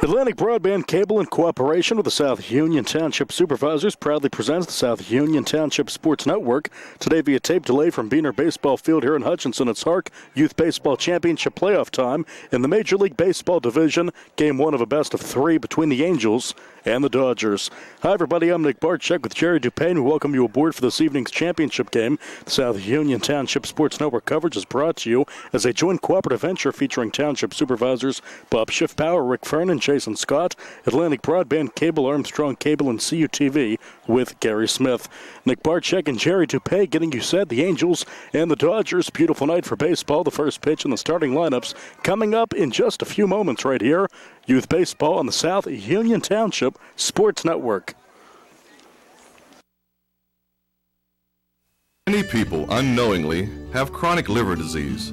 Atlantic Broadband Cable, in cooperation with the South Union Township Supervisors, proudly presents the South Union Township Sports Network. Today via tape delay from Beaner Baseball Field here in Hutchinson. It's HARC Youth Baseball Championship playoff time in the Major League Baseball division. Game 1 of a best-of-3 between the Angels and the Dodgers. Hi, everybody. I'm Nick Barczyk with Jerry Dupain. We welcome you aboard for this evening's championship game. The South Union Township Sports Network coverage is brought to you as a joint cooperative venture featuring Township Supervisors Bob Schiffbauer, Rick Fernan, Jason Scott, Atlantic Broadband Cable, Armstrong Cable, and CUTV with Gary Smith. Nick Barczyk and Jerry Dupain getting you set. The Angels and the Dodgers. Beautiful night for baseball. The first pitch and the starting lineups coming up in just a few moments right here. Youth Baseball on the South Union Township Sports Network. Many people unknowingly have chronic liver disease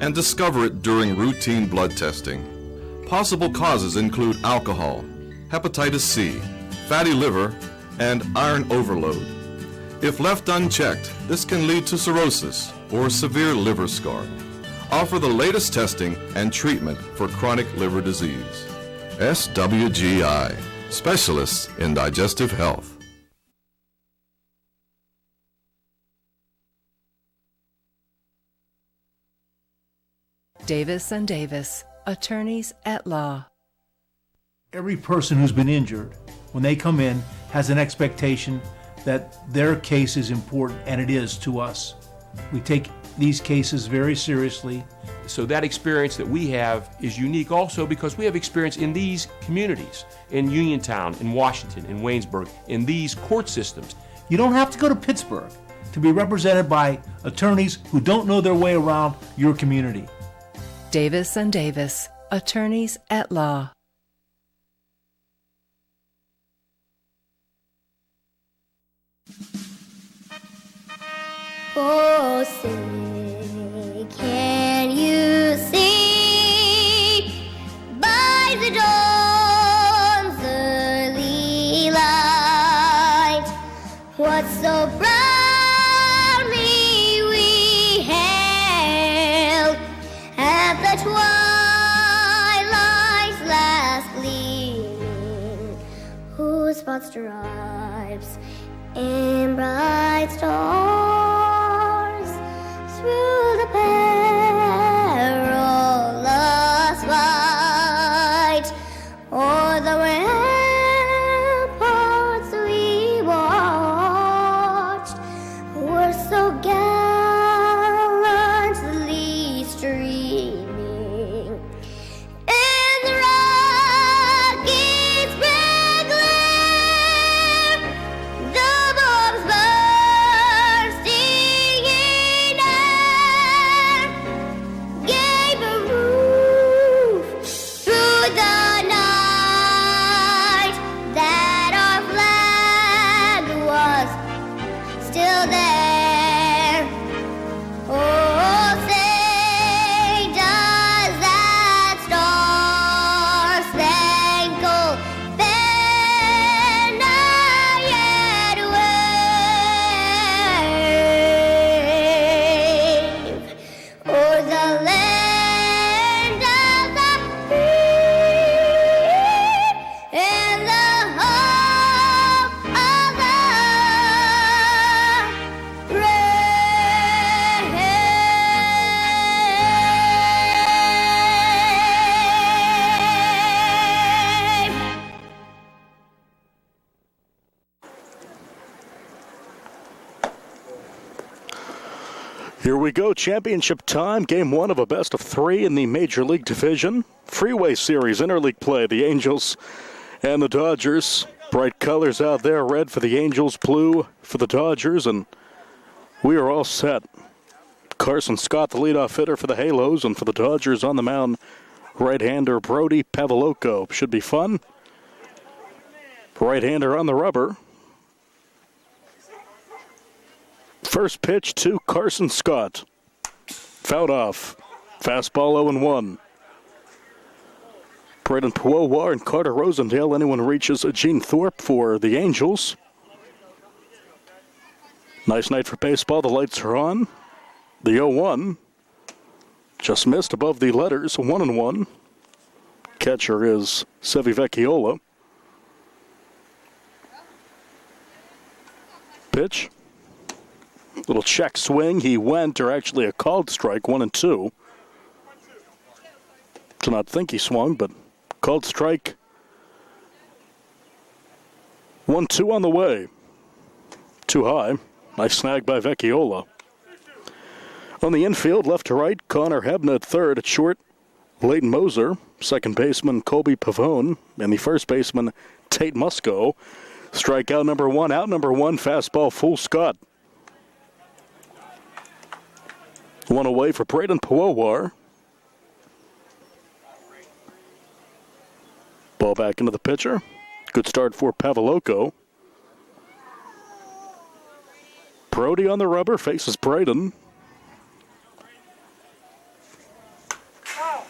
and discover it during routine blood testing. Possible causes include alcohol, hepatitis C, fatty liver, and iron overload. If left unchecked, this can lead to cirrhosis or severe liver scarring. Offer the latest testing and treatment for chronic liver disease. SWGI, specialists in digestive health. Davis & Davis, attorneys at law. Every person who's been injured, when they come in, has an expectation that their case is important, and it is to us. We take these cases very seriously. So that experience that we have is unique also because we have experience in these communities, in Uniontown, in Washington, in Waynesburg, in these court systems. You don't have to go to Pittsburgh to be represented by attorneys who don't know their way around your community. Davis & Davis, attorneys at law. Oh, say, can you see by the dawn's early light what so proudly we hailed at the twilight's last gleaming, whose broad stripes and bright stars through the perilous fight o'er the ramparts we watched were so gallantly streaming in the rocket's red glare. The bombs bursting in air gave a roof through the night that our flag was still there. Oh, say does that star-spangled banner yet wave o'er the land of the free and the hope of the brave. Here we go, championship time, game 1 of a best-of-3 in the Major League Division. Freeway Series interleague play, the Angels and the Dodgers. Bright colors out there, red for the Angels, blue for the Dodgers, and we are all set. Carson Scott, the leadoff hitter for the Halos, and for the Dodgers on the mound, right-hander Brody Pavloko. Should be fun. Right-hander on the rubber. First pitch to Carson Scott. Fouled off. Fastball 0-1. Braden Puowar and Carter Rosendale. Anyone reaches Gene Thorpe for the Angels. Nice night for baseball. The lights are on. The 0-1 just missed above the letters. 1-1. Catcher is Sevi Vecchiola. Pitch. Little check swing. He went, or actually a called strike, 1-2. To not think he swung, but called strike. 1-2 on the way. Too high. Nice snag by Vecchiola. On the infield, left to right, Connor Hebna at third. At short, Leighton Moser. Second baseman, Colby Pavone. And the first baseman, Tate Musco. Strikeout number one, out number one, fastball full Scott. One away for Braden Powowar. Ball back into the pitcher. Good start for Pavloco. Brody on the rubber, faces Braden.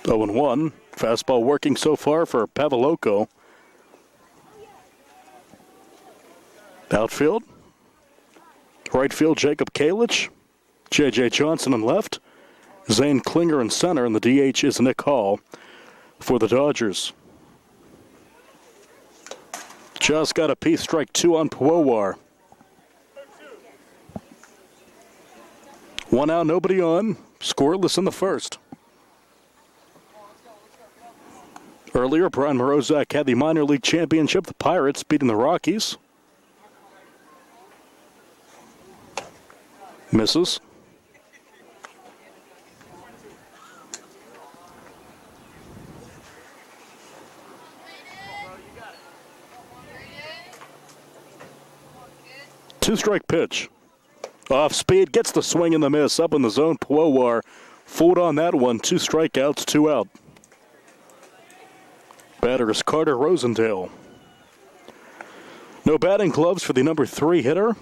0-1. Fastball working so far for Pavloco. Outfield. Right field, Jacob Kalich. J.J. Johnson in left. Zane Klinger in center, and the DH is Nick Hall for the Dodgers. Just got a piece, strike two on Powowar. One out, nobody on. Scoreless in the first. Earlier, Brian Morozak had the minor league championship, the Pirates beating the Rockies. Misses. Two-strike pitch. Off speed, gets the swing and the miss. Up in the zone, Powowar fooled on that one. 2 strikeouts, 2 out. Batter is Carter Rosendale. No batting gloves for the number 3 hitter.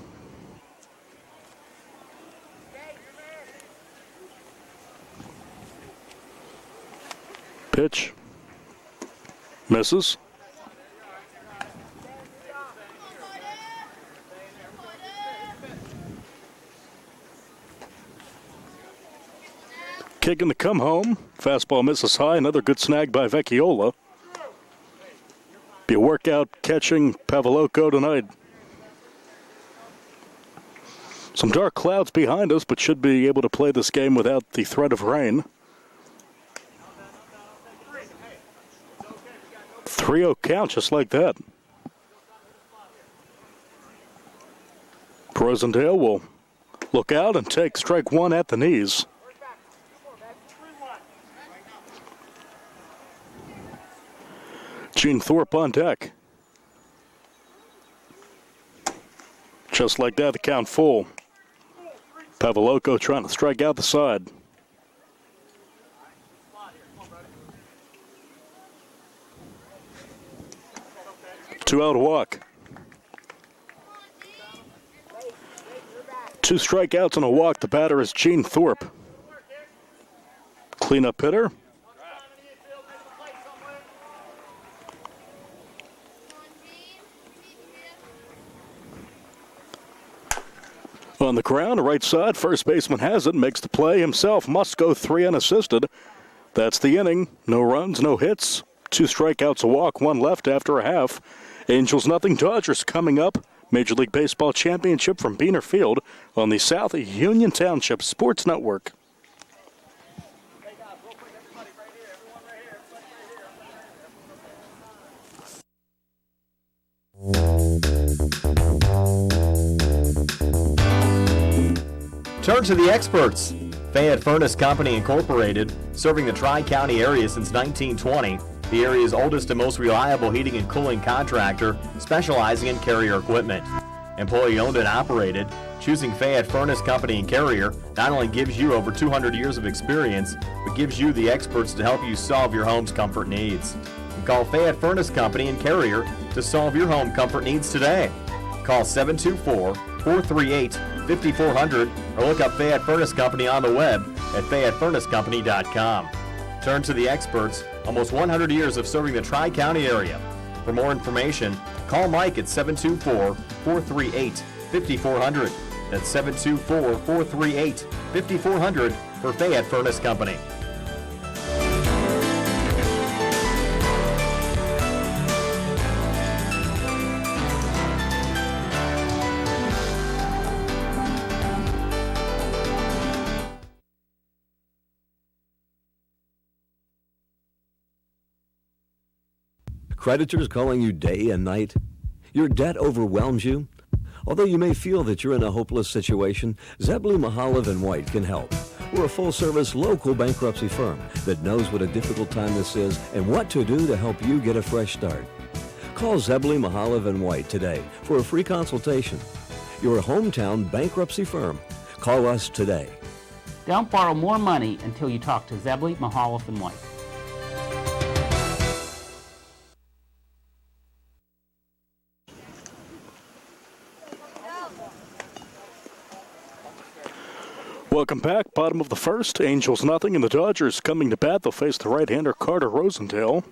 Pitch. Misses. Kicking to come home. Fastball misses high. Another good snag by Vecchiola. Be a workout catching Pavloco tonight. Some dark clouds behind us, but should be able to play this game without the threat of rain. 3-0 count, just like that. Rosendale will look out and take strike one at the knees. Gene Thorpe on deck. Just like that, the count full. Pavloco trying to strike out the side. Two out walk. 2 strikeouts and a walk. The batter is Gene Thorpe. Cleanup hitter. On the ground, right side, first baseman has it, makes the play himself. Must go 3 unassisted. That's the inning. No runs, no hits. 2 strikeouts, a walk, 1 left after a half. Angels nothing, Dodgers coming up. Major League Baseball championship from Beaner Field on the South Union Township Sports Network. Turn to the experts. Fayette Furnace Company Incorporated, serving the Tri-County area since 1920. The area's oldest and most reliable heating and cooling contractor, specializing in Carrier equipment. Employee owned and operated, choosing Fayette Furnace Company and Carrier not only gives you over 200 years of experience, but gives you the experts to help you solve your home's comfort needs. Call Fayette Furnace Company and Carrier to solve your home comfort needs today. Call 724-438-5400 or look up Fayette Furnace Company on the web at FayetteFurnaceCompany.com. Turn to the experts, almost 100 years of serving the Tri-County area. For more information, call Mike at 724-438-5400. That's 724-438-5400 for Fayette Furnace Company. Creditors calling you day and night? Your debt overwhelms you? Although you may feel that you're in a hopeless situation, Zebley, Mahalev & White can help. We're a full-service local bankruptcy firm that knows what a difficult time this is and what to do to help you get a fresh start. Call Zebley, Mahalev & White today for a free consultation. Your hometown bankruptcy firm. Call us today. Don't borrow more money until you talk to Zebley, Mahalev & White. Welcome back. Bottom of the first. Angels nothing, and the Dodgers coming to bat. They'll face the right-hander Carter Rosendale.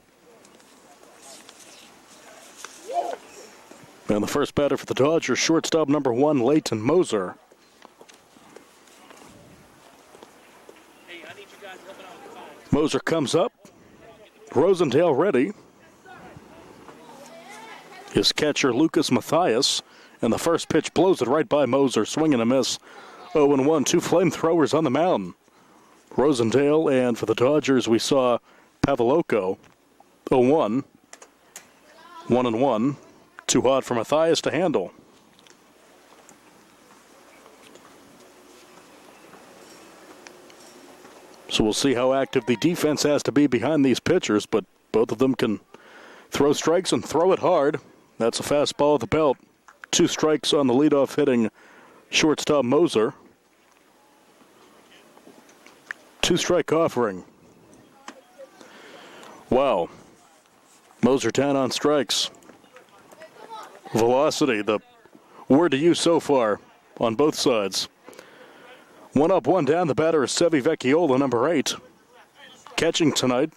And the first batter for the Dodgers, shortstop number 1, Leighton Moser. Moser comes up. Rosendale ready. His catcher, Lucas Mathias. And the first pitch blows it right by Moser. Swing and a miss. 0-1, 2 flamethrowers on the mound. Rosendale, and for the Dodgers, we saw Paveloko. 0-1. 1-1. Too hot for Mathias to handle. So we'll see how active the defense has to be behind these pitchers, but both of them can throw strikes and throw it hard. That's a fastball at the belt. 2 strikes on the leadoff hitting shortstop Moser. 2-strike offering. Wow. Moser down on strikes. Velocity, the word to use so far on both sides. 1 up, 1 down. The batter is Sevi Vecchiola, number 8. Catching tonight.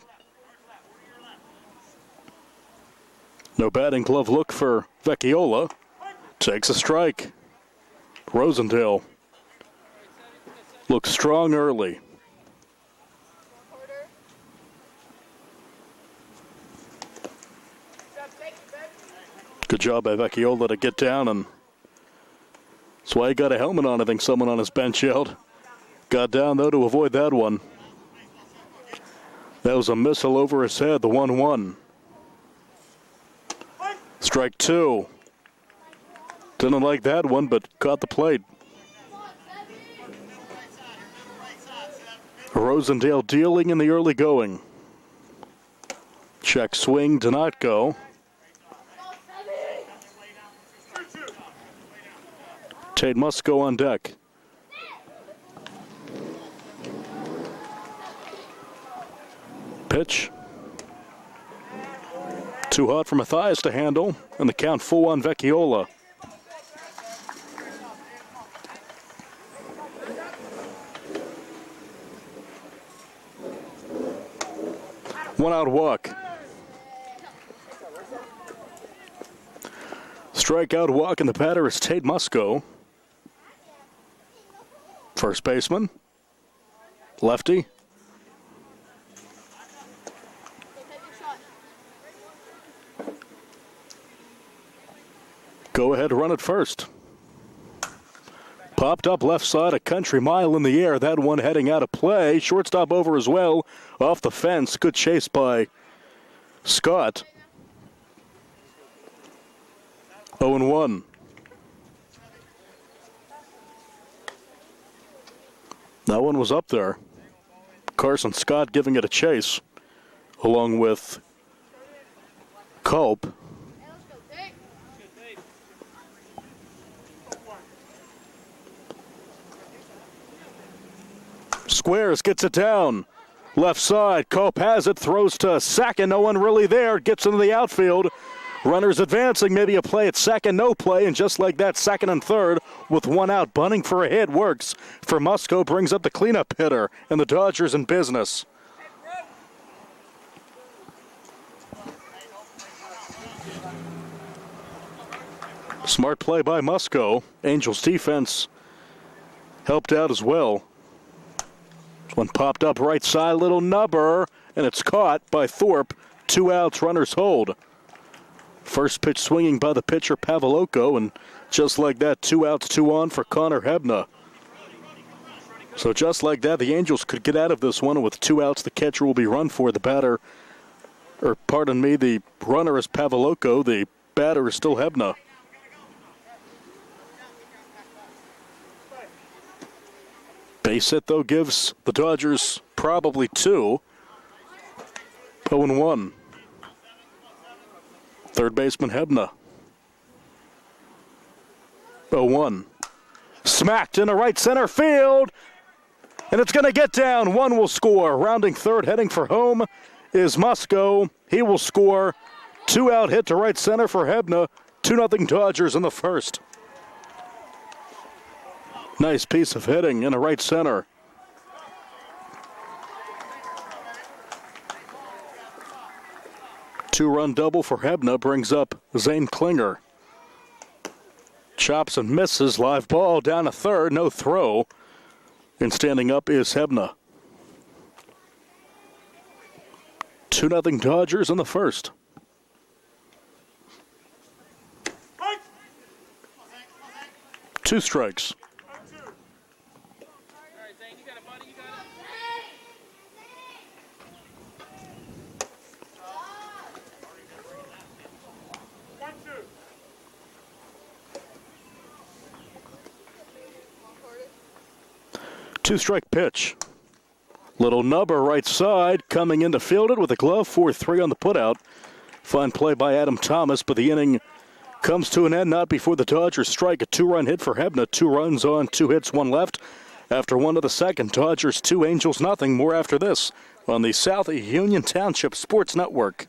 No batting glove look for Vecchiola. Takes a strike. Rosendale looks strong early. Good job by Vecchiola to get down, and that's why he got a helmet on. I think someone on his bench yelled. Got down, though, to avoid that one. That was a missile over his head, the 1-1. Strike 2. Didn't like that one, but caught the plate. Rosendale dealing in the early going. Check swing, did not go. Tate must go on deck. Pitch. Too hot for Mathias to handle, and the count full on Vecchiola. One out walk. Strikeout walk, and the batter is Tate Musco. First baseman. Lefty. Go ahead, run it first. Popped up left side, a country mile in the air. That one heading out of play. Shortstop over as well. Off the fence. Good chase by Scott. 0-1. That one was up there. Carson Scott giving it a chase, along with Culp. Squares, gets it down. Left side, Culp has it, throws to second. No one really there. Gets into the outfield. Runners advancing, maybe a play at second, no play, and just like that, second and third with 1 out. Bunting for a hit works for Musco, brings up the cleanup hitter, and the Dodgers in business. Smart play by Musco. Angels defense helped out as well. This one popped up right side, little nubber, and it's caught by Thorpe. 2 outs, runners hold. First pitch swinging by the pitcher, Paveloko, and just like that, 2 outs, 2 on for Connor Hebna. So just like that, the Angels could get out of this one. With 2 outs, the catcher will be run for. The batter, or pardon me, the runner is Pavloko, the batter is still Hebna. Base hit, though, gives the Dodgers probably 2. 0-1. Third baseman Hebna. 0-1. Smacked into right center field. And it's going to get down. One will score. Rounding third, heading for home is Musco. He will score. 2-out hit to right center for Hebna. 2-0 Dodgers in the first. Nice piece of hitting in a right center. Two-run double for Hebna brings up Zane Klinger. Chops and misses. Live ball down to third. No throw. And standing up is Hebna. 2-0 Dodgers in the first. Two strikes. Two-strike pitch. Little nubber right side coming in to field it with a glove. 4-3 on the putout. Fine play by Adam Thomas, but the inning comes to an end not before the Dodgers strike. A 2-run hit for Hebna. 2 runs on, 2 hits, 1 left. After 1 of the second, Dodgers 2, Angels nothing. More after this on the South Union Township Sports Network.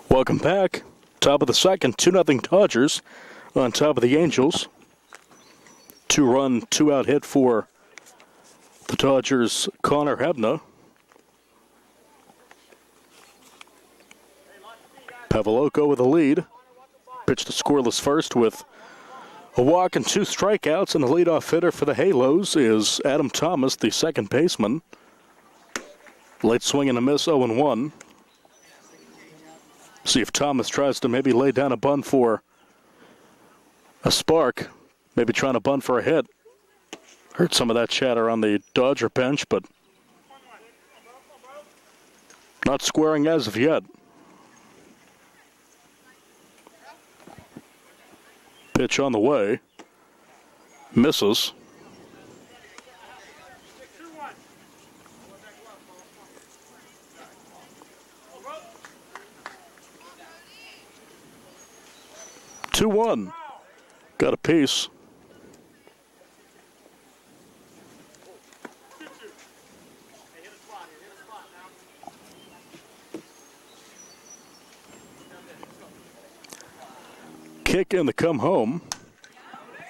Welcome back. Top of the second, 2-0 Dodgers on top of the Angels. 2-run, 2-out hit for the Dodgers' Connor Hebna. Pavloko with a lead. Pitched a scoreless first with a walk and 2 strikeouts, and the leadoff hitter for the Halos is Adam Thomas, the second baseman. Late swing and a miss, 0-1. See if Thomas tries to maybe lay down a bunt for a spark. Maybe trying to bunt for a hit. Heard some of that chatter on the Dodger bench, but not squaring as of yet. Pitch on the way. Misses. Two-one. Got a piece. Kick in the come home.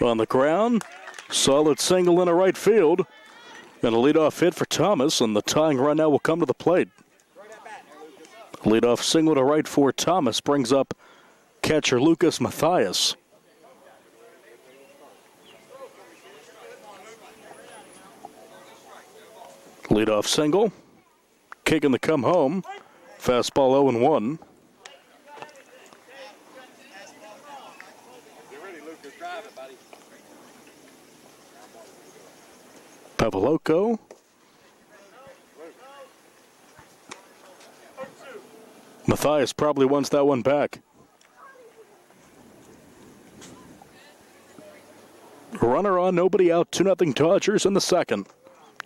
On the ground. Solid single in a right field. And a leadoff hit for Thomas, and the tying run now will come to the plate. Leadoff single to right for Thomas brings up catcher Lucas Mathias. Leadoff single. Kick in the come home. Fastball 0-1. Pavloko. Matthias probably wants that one back. Runner on, nobody out, 2-0 Dodgers in the second.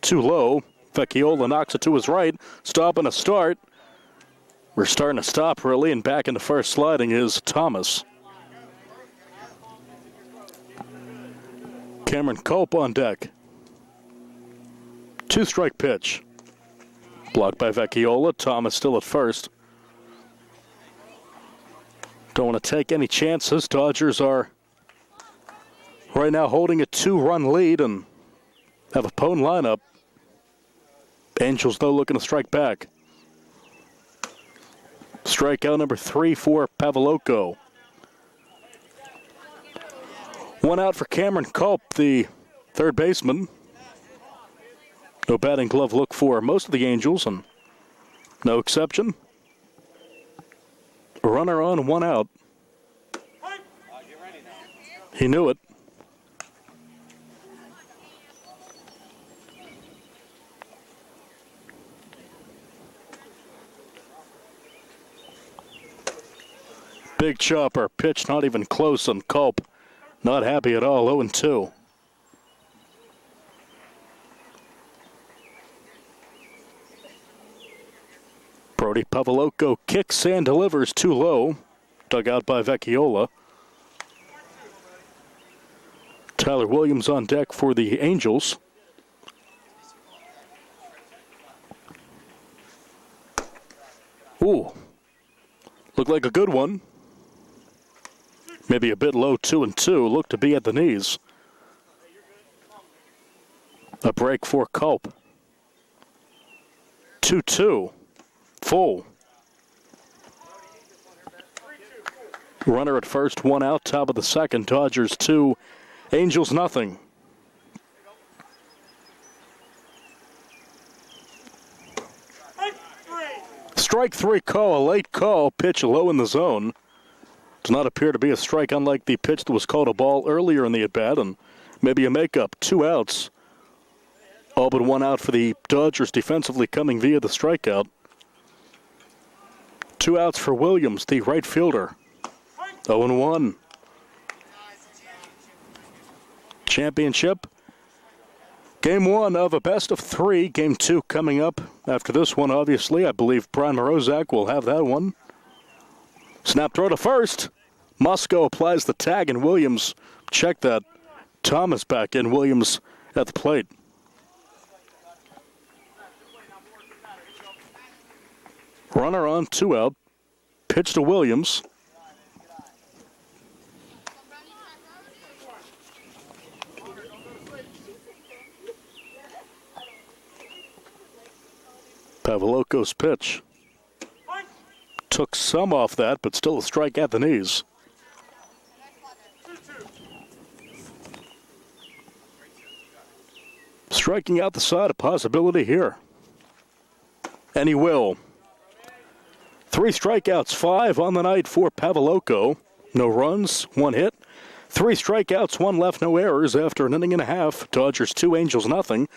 Too low. Vecchiola knocks it to his right. Stop and a start. We're starting to stop, really, and back into first sliding is Thomas. Cameron Culp on deck. 2-strike pitch. Blocked by Vecchiola. Thomas still at first. Don't want to take any chances. Dodgers are right now holding a 2-run lead and have a pone lineup. Angels, though, looking to strike back. Strikeout number 3 for Pavloko. One out for Cameron Culp, the third baseman. No batting glove look for most of the Angels, and no exception. Runner on, one out. He knew it. Big chopper, pitch not even close on Culp. Not happy at all, 0-2. Brody Pavloko kicks and delivers too low. Dug out by Vecchiola. Tyler Williams on deck for the Angels. Ooh. Looked like a good one. Maybe a bit low, 2-2. Looked to be at the knees. A break for Culp. 2-2. Full. Runner at first, one out, top of the second. Dodgers 2, Angels nothing. Strike 3 call, a late call, pitch low in the zone. Does not appear to be a strike, unlike the pitch that was called a ball earlier in the at-bat, and maybe a makeup. 2 outs. All but 1 out for the Dodgers defensively coming via the strikeout. 2 outs for Williams, the right fielder. 0-1. Championship. Game 1 of a best of 3. Game 2 coming up after this one, obviously. I believe Brian Morozak will have that one. Snap throw to first. Musco applies the tag, and Williams check that. Thomas back in, Williams at the plate. Runner on, 2 out. Pitch to Williams. Pavloko's pitch. Took some off that, but still a strike at the knees. Striking out the side, a possibility here. And he will. 3 strikeouts, 5 on the night for Pavloko. No runs, 1 hit. 3 strikeouts, 1 left, no errors after an inning and a half. Dodgers 2, Angels nothing.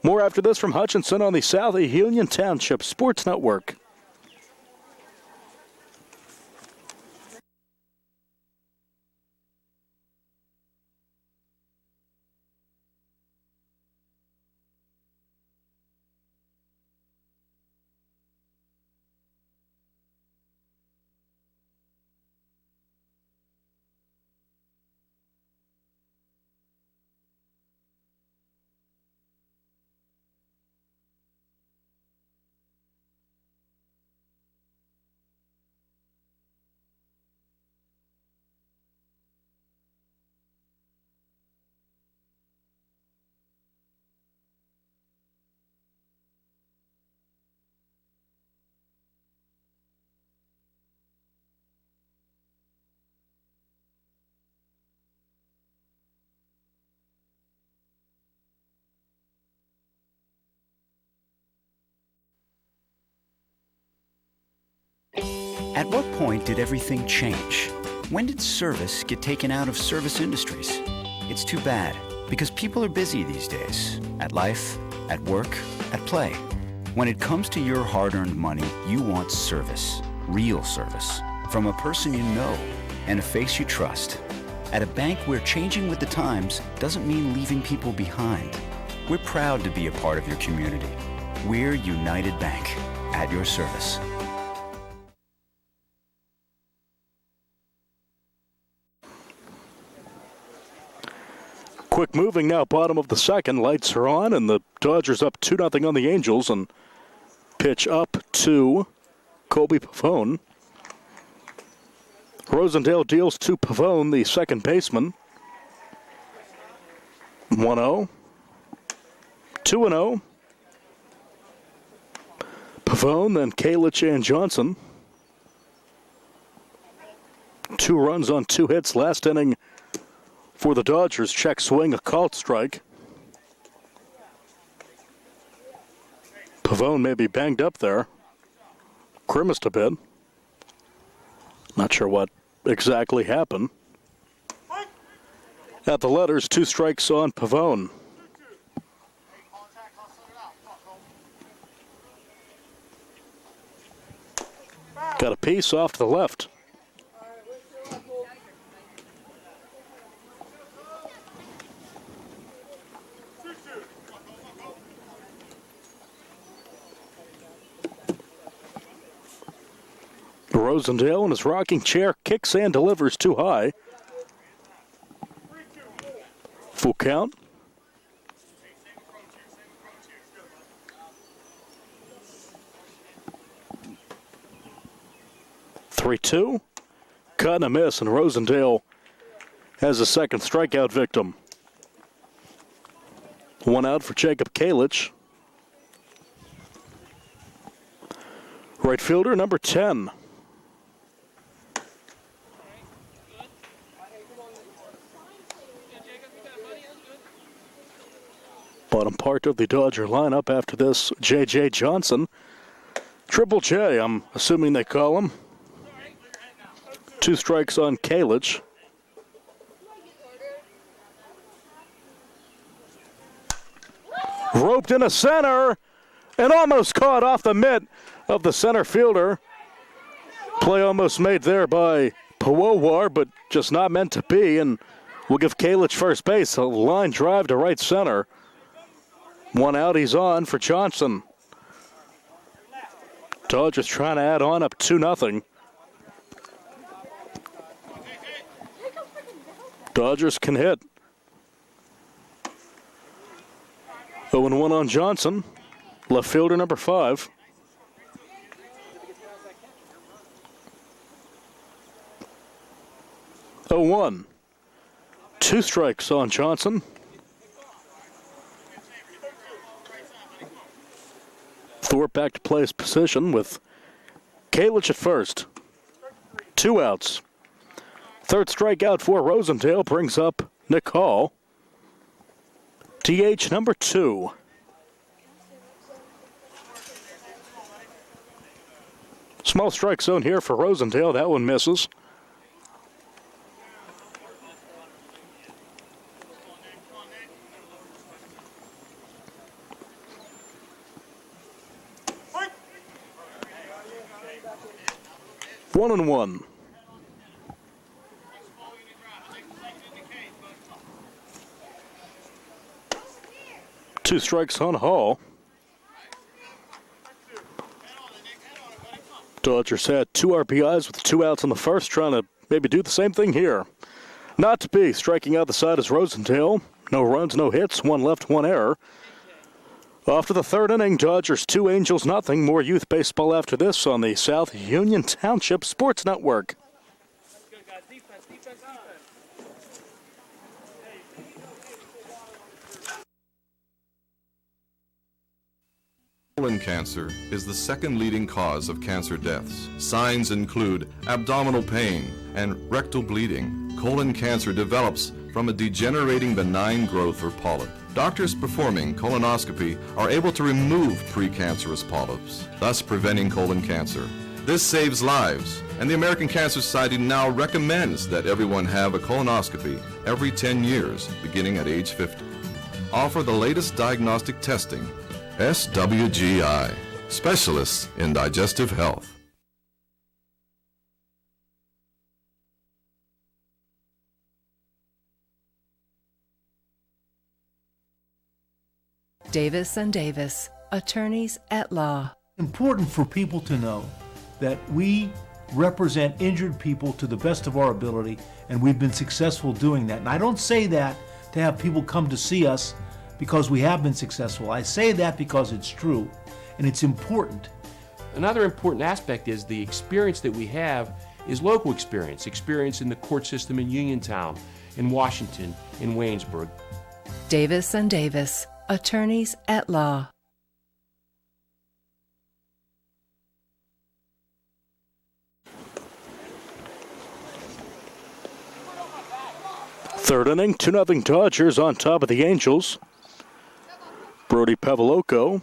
More after this from Hutchinson on the South Union Township Sports Network. At what point did everything change? When did service get taken out of service industries? It's too bad. Because people are busy these days, at life, at work, at play. When it comes to your hard-earned money, you want service, real service, from a person you know and a face you trust. At a bank where changing with the times doesn't mean leaving people behind. We're proud to be a part of your community. We're United Bank, at your service. Quick moving now, bottom of the second. Lights are on, and the Dodgers up 2-0 on the Angels. And pitch up to Colby Pavone. Rosendale deals to Pavone, the second baseman. 1-0. 2-0. Pavone, then Kalich and Johnson. 2 runs on 2 hits last inning for the Dodgers. Check swing, a called strike. Pavone may be banged up there. Grimaced a bit. Not sure what exactly happened. At the letters, 2 strikes on Pavone. Got a piece off to the left. Rosendale in his rocking chair kicks and delivers too high. Full count. Three-two. Cut and a miss, and Rosendale has a second strikeout victim. 1 out for Jacob Kalich. Right fielder number 10. Bottom part of the Dodger lineup after this, J.J. Johnson. Triple J, I'm assuming they call him. 2 strikes on Kalich. Roped in a center and almost caught off the mitt of the center fielder. Play almost made there by Pawowar, but just not meant to be, and we'll give Kalich first base. A line drive to right center. 1 out, he's on for Johnson. Dodgers trying to add on, up 2-0. Dodgers can hit. 0-1 on Johnson. Left fielder number 5. Oh, 1. 2 strikes on Johnson. Thorpe back to play his position with Kalich at first. 2 outs. Third strikeout for Rosendale brings up Nick Hall. DH number 2. Small strike zone here for Rosendale. That one misses. One and 1. Two strikes on Hall. Dodgers had 2 RBIs with 2 outs in the first, trying to maybe do the same thing here. Not to be. Striking out the side is Rosendale. No runs, no hits, 1 left, 1 error. Off to the third inning, Dodgers 2, Angels nothing. More youth baseball after this on the South Union Township Sports Network. Colon cancer is the second leading cause of cancer deaths. Signs include abdominal pain and rectal bleeding. Colon cancer develops from a degenerating benign growth or polyp. Doctors performing colonoscopy are able to remove precancerous polyps, thus preventing colon cancer. This saves lives And the American Cancer Society now recommends that everyone have a colonoscopy every 10 years, beginning at age 50. Offer the latest diagnostic testing. SWGI, specialists in digestive health. Davis and Davis, attorneys at law. Important for people to know that we represent injured people to the best of our ability, and we've been successful doing that. And I don't say that to have people come to see us because we have been successful. I say that because it's true, and it's important. Another important aspect is the experience that we have is local experience in the court system in Uniontown, in Washington, in Waynesburg. Davis and Davis, attorneys at law. Third inning, 2-0 Dodgers on top of the Angels. Brody Pavloko,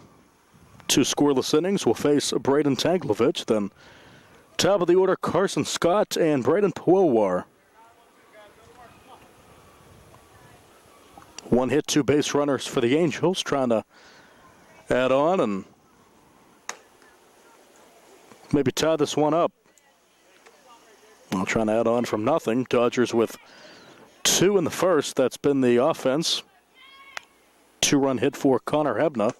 2 scoreless innings, will face Braden Tanglovich. Then top of the order, Carson Scott and Braden Puowar. 1 hit, 2 base runners for the Angels, trying to add on and maybe tie this one up. Well, trying to add on from nothing. Dodgers with 2 in the first. That's been the offense. 2-run hit for Connor Hebna.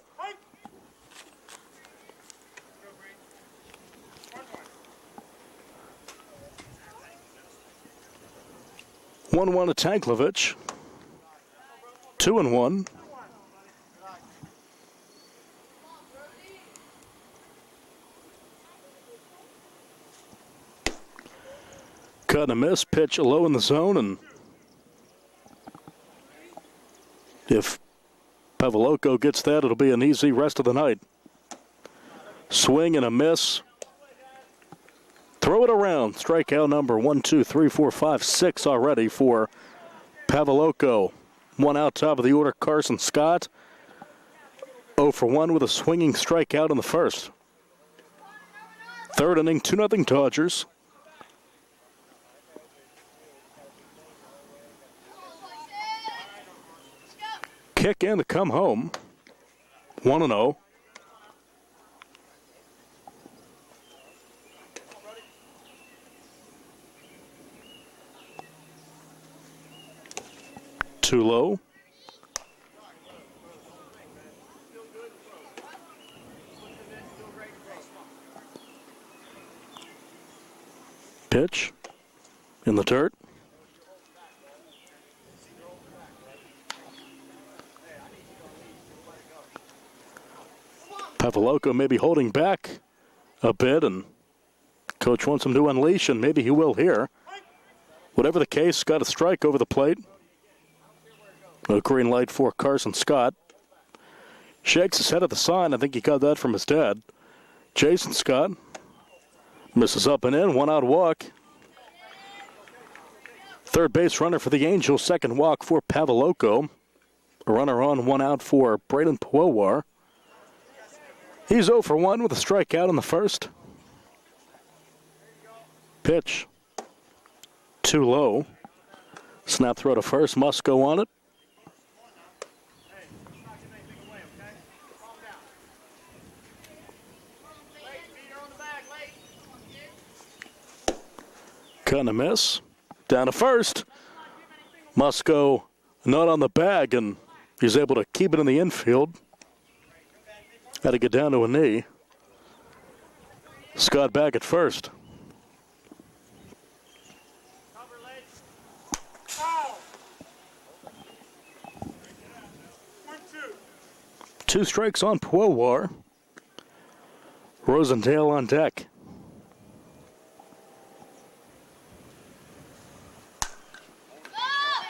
One to Tanklovich. 2-1. Cut and a miss, pitch low in the zone, and if Pavloko gets that, it'll be an easy rest of the night. Swing and a miss. Throw it around. Strikeout number 1, 2, 3, 4, 5, 6 already for Pavloko. 1 out, top of the order, Carson Scott. 0 for 1 with a swinging strikeout in the first. Third inning, 2-0 Dodgers. Kick in to come home. 1-0. Too low. Pitch in the dirt. Pavloko may be holding back a bit, and coach wants him to unleash, and maybe he will here. Whatever the case, got a strike over the plate. A green light for Carson Scott. Shakes his head at the sign. I think he got that from his dad. Jason Scott misses up and in. 1 out walk. Third base runner for the Angels. Second walk for Pavloko. A runner on, 1 out for Braden Puowar. He's 0 for 1 with a strikeout in the first. Pitch. Too low. Snap throw to first. Must go on it. Cut and a miss. Down to first. Musco not on the bag, and he's able to keep it in the infield. Had to get down to a knee. Scott back at first. Two strikes on Puowar. Rosendale on deck.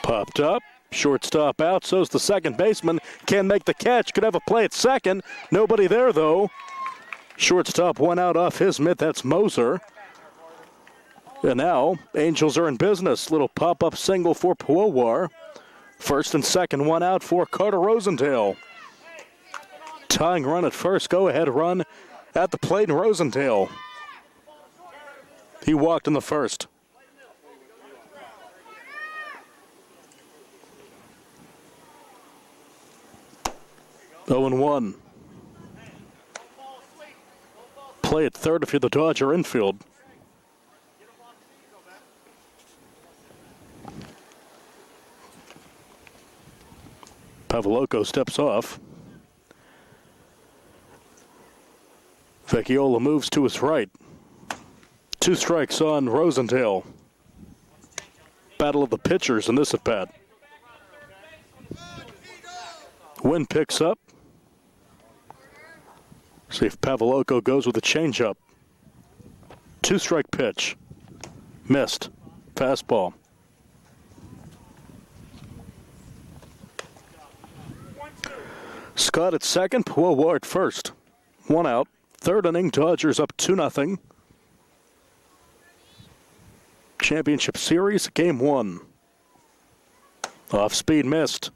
Popped up. Shortstop out. So's the second baseman. Can't make the catch. Could have a play at second. Nobody there, though. Shortstop 1 out off his mitt. That's Moser. And now, Angels are in business. Little pop-up single for Puowar. First and second, 1 out for Carter Rosendale. Tying run at first. Go-ahead run at the plate in Rosendale. He walked in the first. Oh and 1. Play at third if you're the Dodger infield. Pavloko steps off. Vecchiola moves to his right. 2 strikes on Rosendale. Battle of the pitchers in this at bat. Wynn picks up. See if Pavloko goes with a changeup. 2-strike pitch. Missed. Fastball. Scott at second, Puowa at first. 1 out. 3rd inning, Dodgers up 2-0. Championship Series, Game 1. Off speed, missed.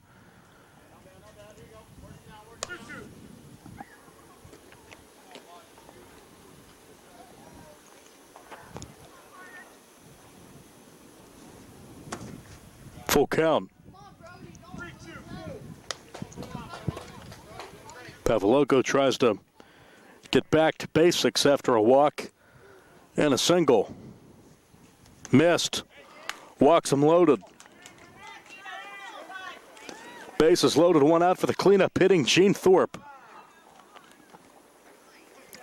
Full count. Pavloko tries to get back to basics after a walk and a single. Missed. Walks him loaded. Bases loaded, 1 out for the cleanup hitting Gene Thorpe.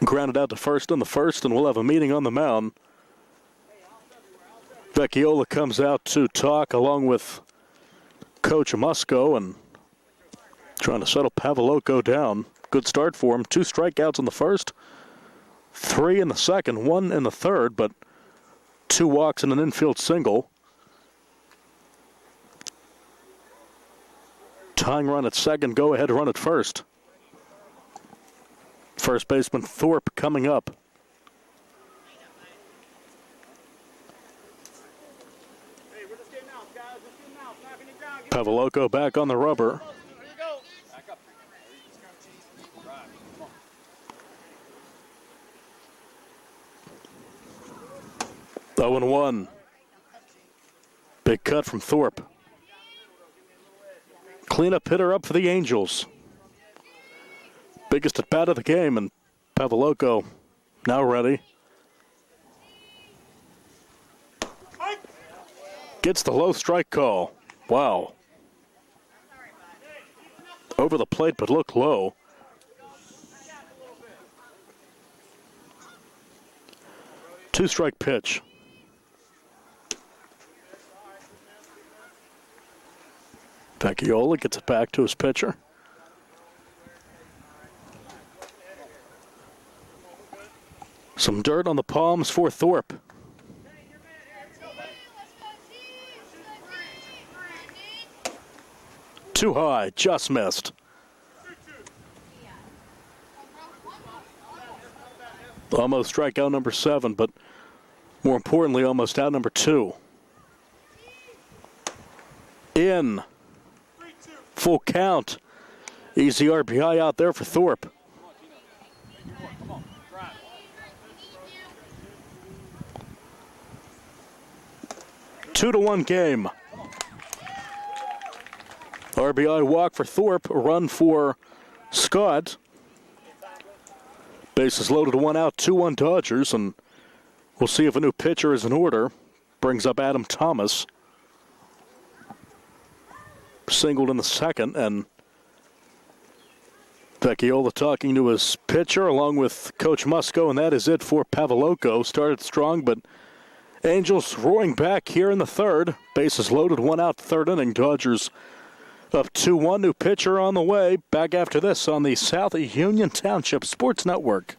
Grounded out to first in the first, and we'll have a meeting on the mound. Vecchiola comes out to talk along with Coach Musco and trying to settle Pavloko down. Good start for him. 2 strikeouts in the first, 3 in the second, 1 in the third, but 2 walks and an infield single. Tying run at second, go ahead run at first. First baseman Thorpe coming up. Pavloko back on the rubber. 0-1. Big cut from Thorpe. Cleanup hitter up for the Angels. Biggest at bat of the game, and Pavloko now ready. Gets the low strike call. Wow. Over the plate, but look low. Two-strike pitch. Vecchiola gets it back to his pitcher. Some dirt on the palms for Thorpe. Too high, just missed. Almost strikeout number 7, but more importantly, almost out number 2. In. Full count. Easy RBI out there for Thorpe. Two to 1 game. RBI walk for Thorpe, a run for Scott. Bases loaded, 1 out, 2-1 Dodgers, and we'll see if a new pitcher is in order. Brings up Adam Thomas. Singled in the second, and Vecchiola talking to his pitcher along with Coach Musco, and that is it for Pavloko. Started strong, but Angels roaring back here in the third. Bases loaded, 1 out, 3rd inning. Dodgers up 2-1. New pitcher on the way. Back after this on the South Union Township Sports Network.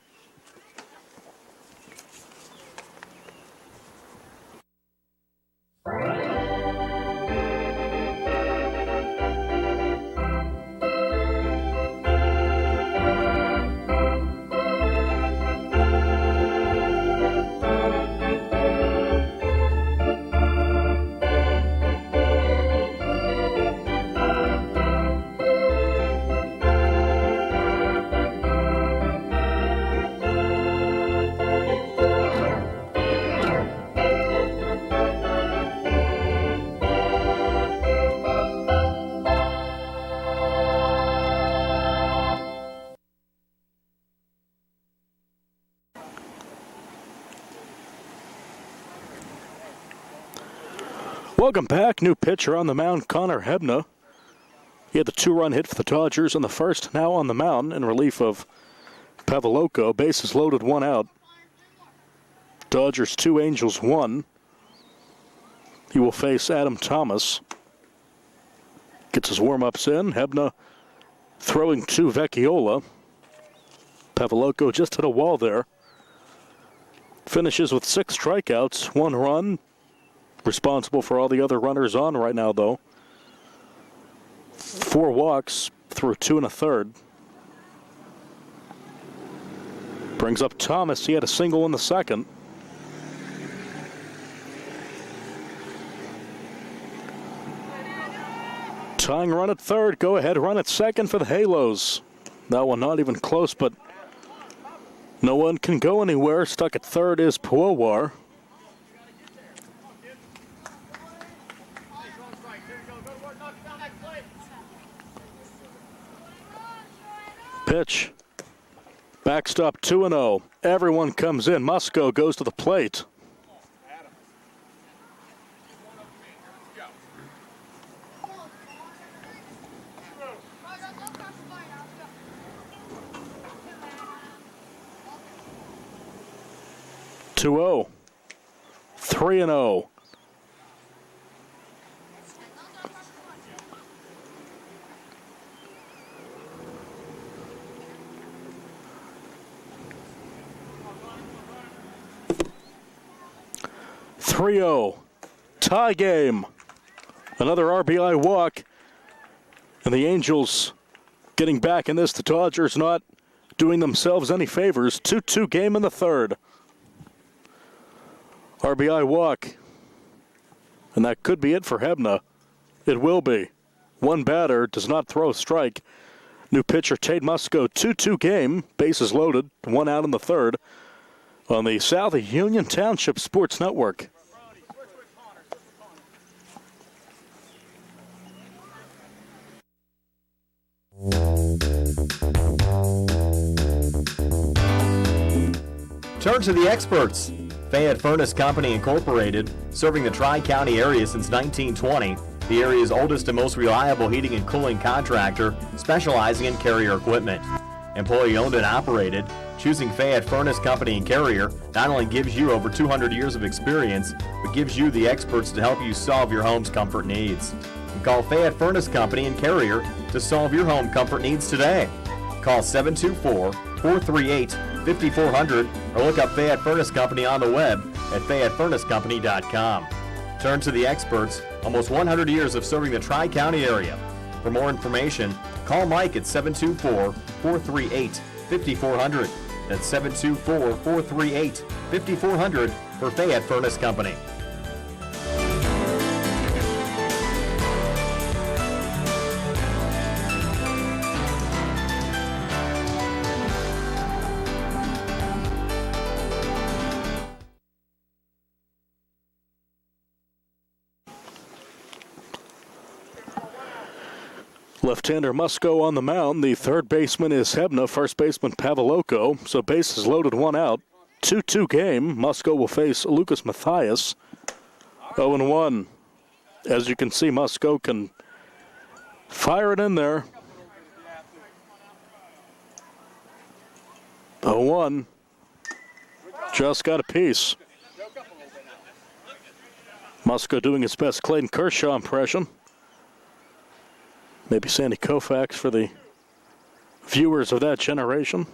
Welcome back. New pitcher on the mound, Connor Hebna. He had the 2-run hit for the Dodgers in the first, now on the mound in relief of Pavloko. Bases loaded, 1 out. Dodgers 2, Angels 1. He will face Adam Thomas. Gets his warm-ups in. Hebna throwing to Vecchiola. Pavloko just hit a wall there. Finishes with 6 strikeouts, 1 run. Responsible for all the other runners on right now, though. 4 walks through 2 1/3. Brings up Thomas. He had a single in the second. Tying run at third. Go ahead run at second for the Halos. That one not even close, but no one can go anywhere. Stuck at third is Puowar. Pitch. Backstop 2-0. Everyone comes in. Musco goes to the plate. Two-0. 3-0. Tie game. Another RBI walk. And the Angels getting back in this. The Dodgers not doing themselves any favors. 2-2 game in the third. RBI walk. And that could be it for Hebna. It will be. One batter does not throw a strike. New pitcher Tate Musco. 2-2 game. Bases loaded. 1 out in the third. On the South Union Township Sports Network. Turn to the experts. Fayette Furnace Company Incorporated, serving the Tri-County area since 1920. The area's oldest and most reliable heating and cooling contractor, specializing in Carrier equipment. Employee owned and operated, choosing Fayette Furnace Company and Carrier not only gives you over 200 years of experience, but gives you the experts to help you solve your home's comfort needs. Call Fayette Furnace Company and Carrier to solve your home comfort needs today. Call 724-438-5400 or look up Fayette Furnace Company on the web at FayetteFurnaceCompany.com. Turn to the experts, almost 100 years of serving the Tri-County area. For more information, call Mike at 724-438-5400. That's 724-438-5400 for Fayette Furnace Company. Left-hander Musco on the mound. The third baseman is Hebna. First baseman Pavloko. So bases loaded, 1 out. 2-2 game. Musco will face Lucas Mathias. 0-1. As you can see, Musco can fire it in there. 0-1. Just got a piece. Musco doing his best Clayton Kershaw impression. Maybe Sandy Koufax for the viewers of that generation.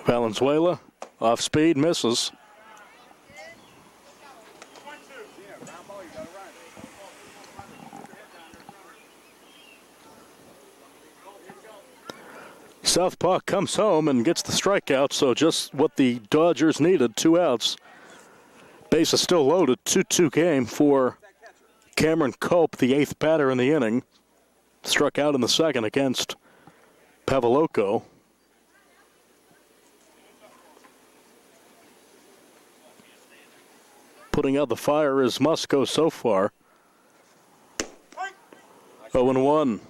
Valenzuela, off speed, misses. Southpaw comes home and gets the strikeout, so just what the Dodgers needed, 2 outs. Base is still loaded, 2-2 game for Cameron Culp, the 8th batter in the inning. Struck out in the second against Pavloko. Putting out the fire is Musco so far. 0-1.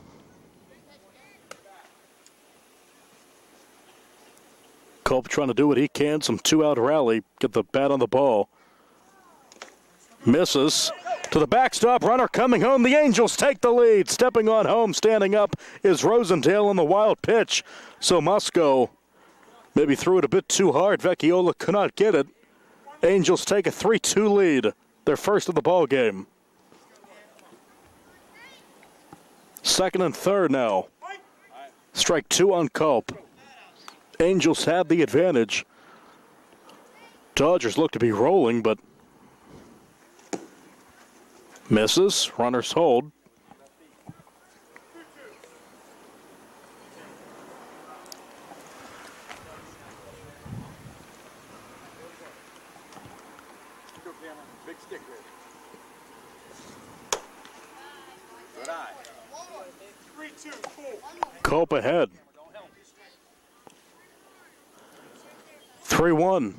Culp trying to do what he can, some 2-out rally, get the bat on the ball. Misses. To the backstop, runner coming home. The Angels take the lead. Stepping on home, standing up is Rosendale on the wild pitch. So Musco maybe threw it a bit too hard. Vecchiola could not get it. Angels take a 3-2 lead. Their first of the ball game. Second and third now. Strike two on Culp. Angels have the advantage. Dodgers look to be rolling, but misses. Runners hold. Culp ahead. 3-1.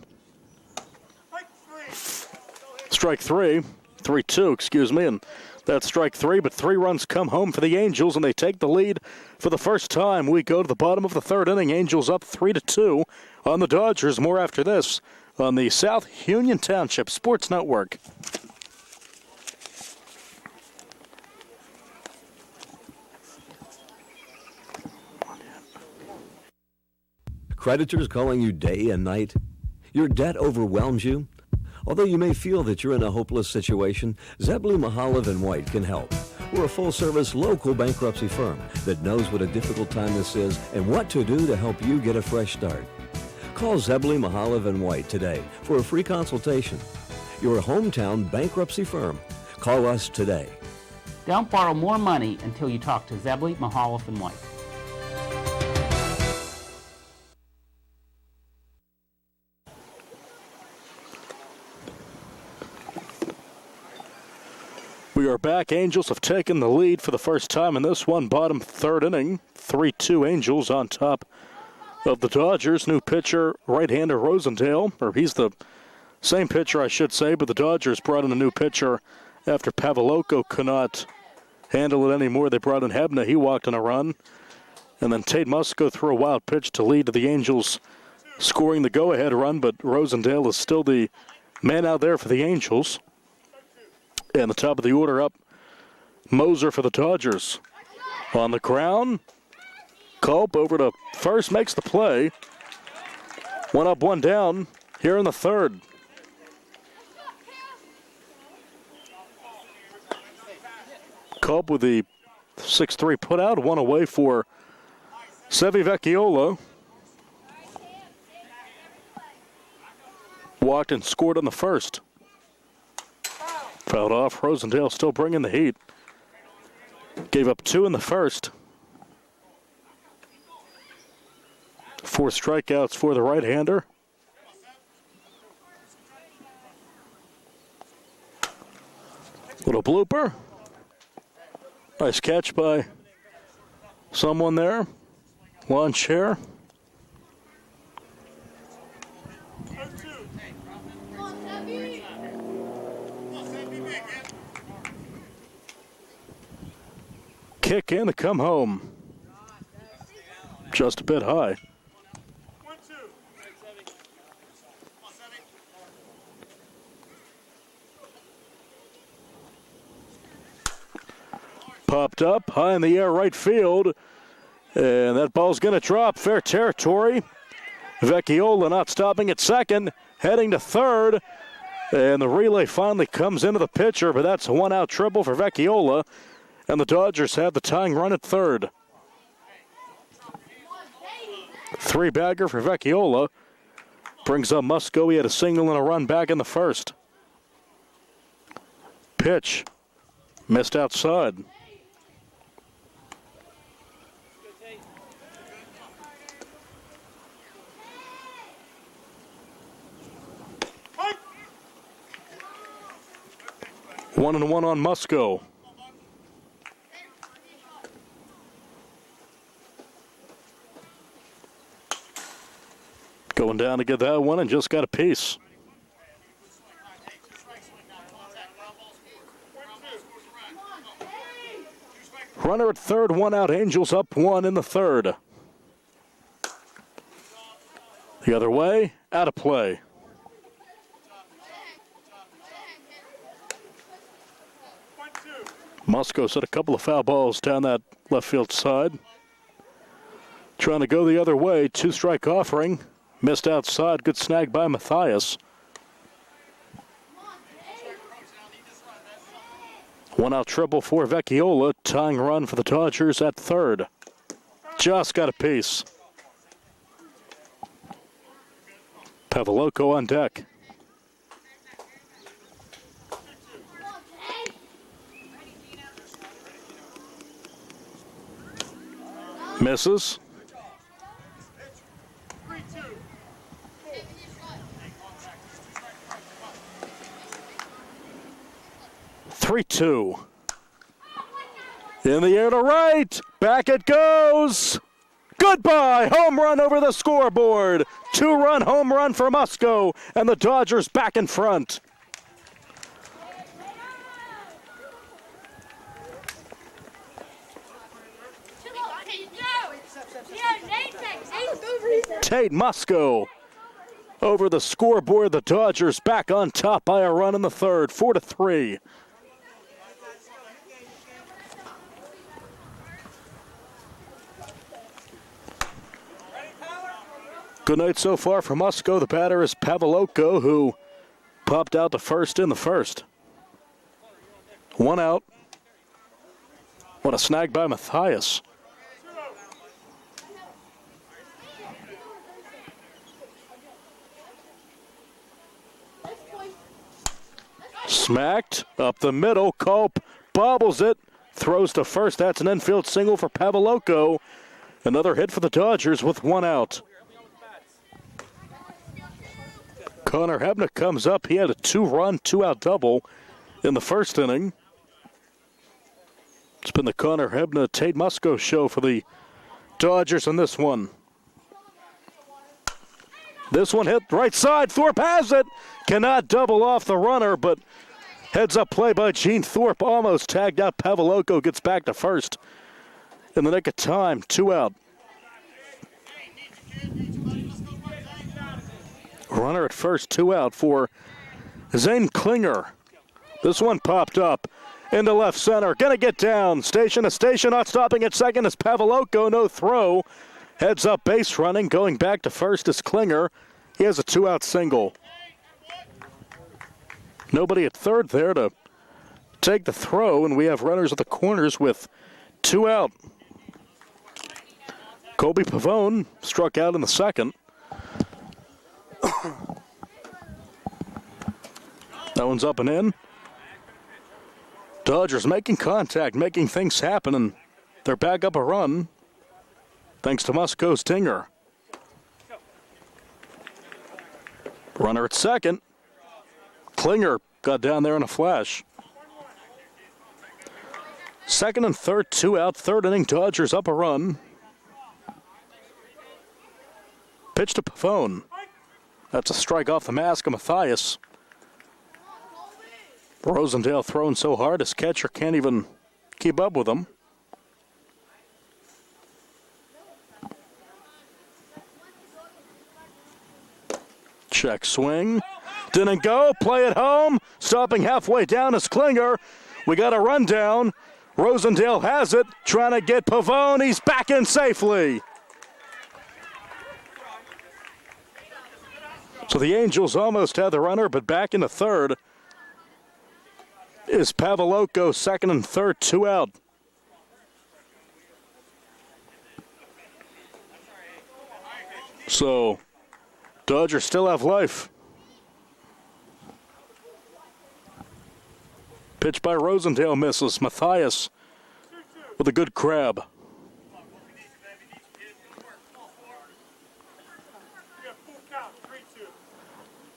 Strike three. 3-2, excuse me, and that's strike three, but 3 runs come home for the Angels, and they take the lead for the first time. We go to the bottom of the third inning. Angels up 3-2 on the Dodgers. More after this on the South Union Township Sports Network. Creditors calling you day and night? Your debt overwhelms you? Although you may feel that you're in a hopeless situation, Zebulon Mahalev and White can help. We're a full-service local bankruptcy firm that knows what a difficult time this is and what to do to help you get a fresh start. Call Zebulon Mahalev and White today for a free consultation. Your hometown bankruptcy firm. Call us today. Don't borrow more money until you talk to Zebulon Mahalev and White. We are back. Angels have taken the lead for the first time in this one. Bottom third inning. 3-2 Angels on top of the Dodgers. New pitcher, right-hander Rosendale. Or he's the same pitcher, I should say, but the Dodgers brought in a new pitcher after Paveloko could not handle it anymore. They brought in Hebna. He walked on a run. And then Tate Musco threw a wild pitch to lead to the Angels scoring the go-ahead run, but Rosendale is still the man out there for the Angels. And the top of the order up, Moser for the Dodgers. On the ground, Culp over to first, makes the play. One up, one down here in the third. Culp with the 6-3 put out, one away for Sevi Vecchiola. Walked and scored on the first. Fouled off. Rosendale still bringing the heat. Gave up 2 in the first. 4 strikeouts for the right-hander. Little blooper. Nice catch by someone there. Lawn chair. Kick in to come home. Just a bit high. Popped up high in the air right field. And that ball's going to drop. Fair territory. Vecchiola not stopping at second. Heading to third. And the relay finally comes into the pitcher, but that's a one-out triple for Vecchiola. And the Dodgers have the tying run at third. 3-bagger for Vecchiola. Brings up Musco. He had a single and a run back in the first. Pitch. Missed outside. One and one on Musco. Going down to get that one and just got a piece. Runner at third, one out. Angels up 1 in the third. The other way, out of play. Musco's hit a couple of foul balls down that left field side. Trying to go the other way. 2-strike offering. Missed outside. Good snag by Matthias. 1-out triple for Vecchiola. Tying run for the Dodgers at third. Just got a piece. Pavloco on deck. Misses. 3-2. In the air to right. Back it goes. Goodbye. Home run over the scoreboard. 2-run home run for Musco, and the Dodgers back in front. Tate Musco over the scoreboard. The Dodgers back on top by a run in the third, 4-3. Good night so far for Musco. The batter is Pavloco, who popped out to first in the first. 1 out. What a snag by Matthias. Smacked up the middle. Culp bobbles it. Throws to first. That's an infield single for Pavloco. Another hit for the Dodgers with 1 out. Connor Hebner comes up. He had a 2-run, 2-out double in the first inning. It's been the Connor Hebner, Tate Musco show for the Dodgers in this one. This one hit right side. Thorpe has it. Cannot double off the runner, but heads up play by Gene Thorpe. Almost tagged out. Pavloco gets back to first in the nick of time. 2 out. Runner at first, 2 out for Zane Klinger. This one popped up into left center. Gonna get down. Station to station. Not stopping at second is Pavloco. No throw. Heads up base running. Going back to first is Klinger. He has a 2-out single. Nobody at third there to take the throw, and we have runners at the corners with 2 out. Colby Pavone struck out in the second. That one's up and in. Dodgers making contact, making things happen, and they're back up a run thanks to Musco's dinger. Runner at second. Klinger got down there in a flash. Second and third, 2 out. Third inning, Dodgers up a run. Pitch to Pavone. That's a strike off the mask of Matthias. Rosendale throwing so hard his catcher can't even keep up with him. Check swing. Didn't go. Play at home. Stopping halfway down is Klinger. We got a rundown. Rosendale has it. Trying to get Pavone. He's back in safely. So the Angels almost had the runner, but back in the third is Pavloco. Second and third, 2 out. So Dodgers still have life. Pitch by Rosendale misses. Matthias with a good grab.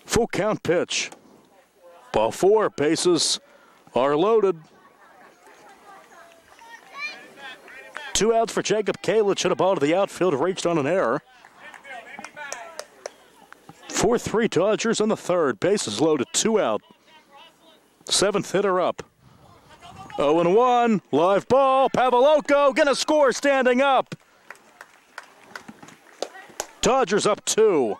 Full count pitch. Ball 4. Bases are loaded. 2 outs for Jacob Kalich. Hit a ball to the outfield. Reached on an error. 4-3 Dodgers in the third. Bases loaded. 2 out. 7th hitter up. 0-1. Live ball. Pavloco gonna score standing up. Dodgers up 2.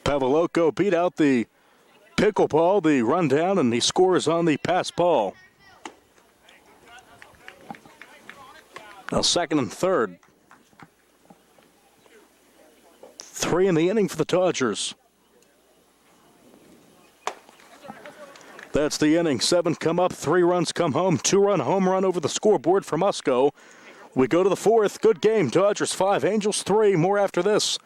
Pavloco beat out the Pickleball, the rundown, and he scores on the pass ball. Now second and third. 3 in the inning for the Dodgers. That's the inning. 7 come up, 3 runs come home. 2-run home run over the scoreboard for Musco. We go to the 4th. Good game. Dodgers 5, Angels 3. More after this.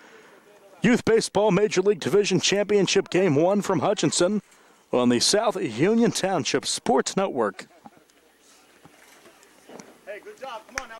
Youth Baseball Major League Division Championship Game 1 from Hutchinson on the South Union Township Sports Network. Hey, good job. Come on now.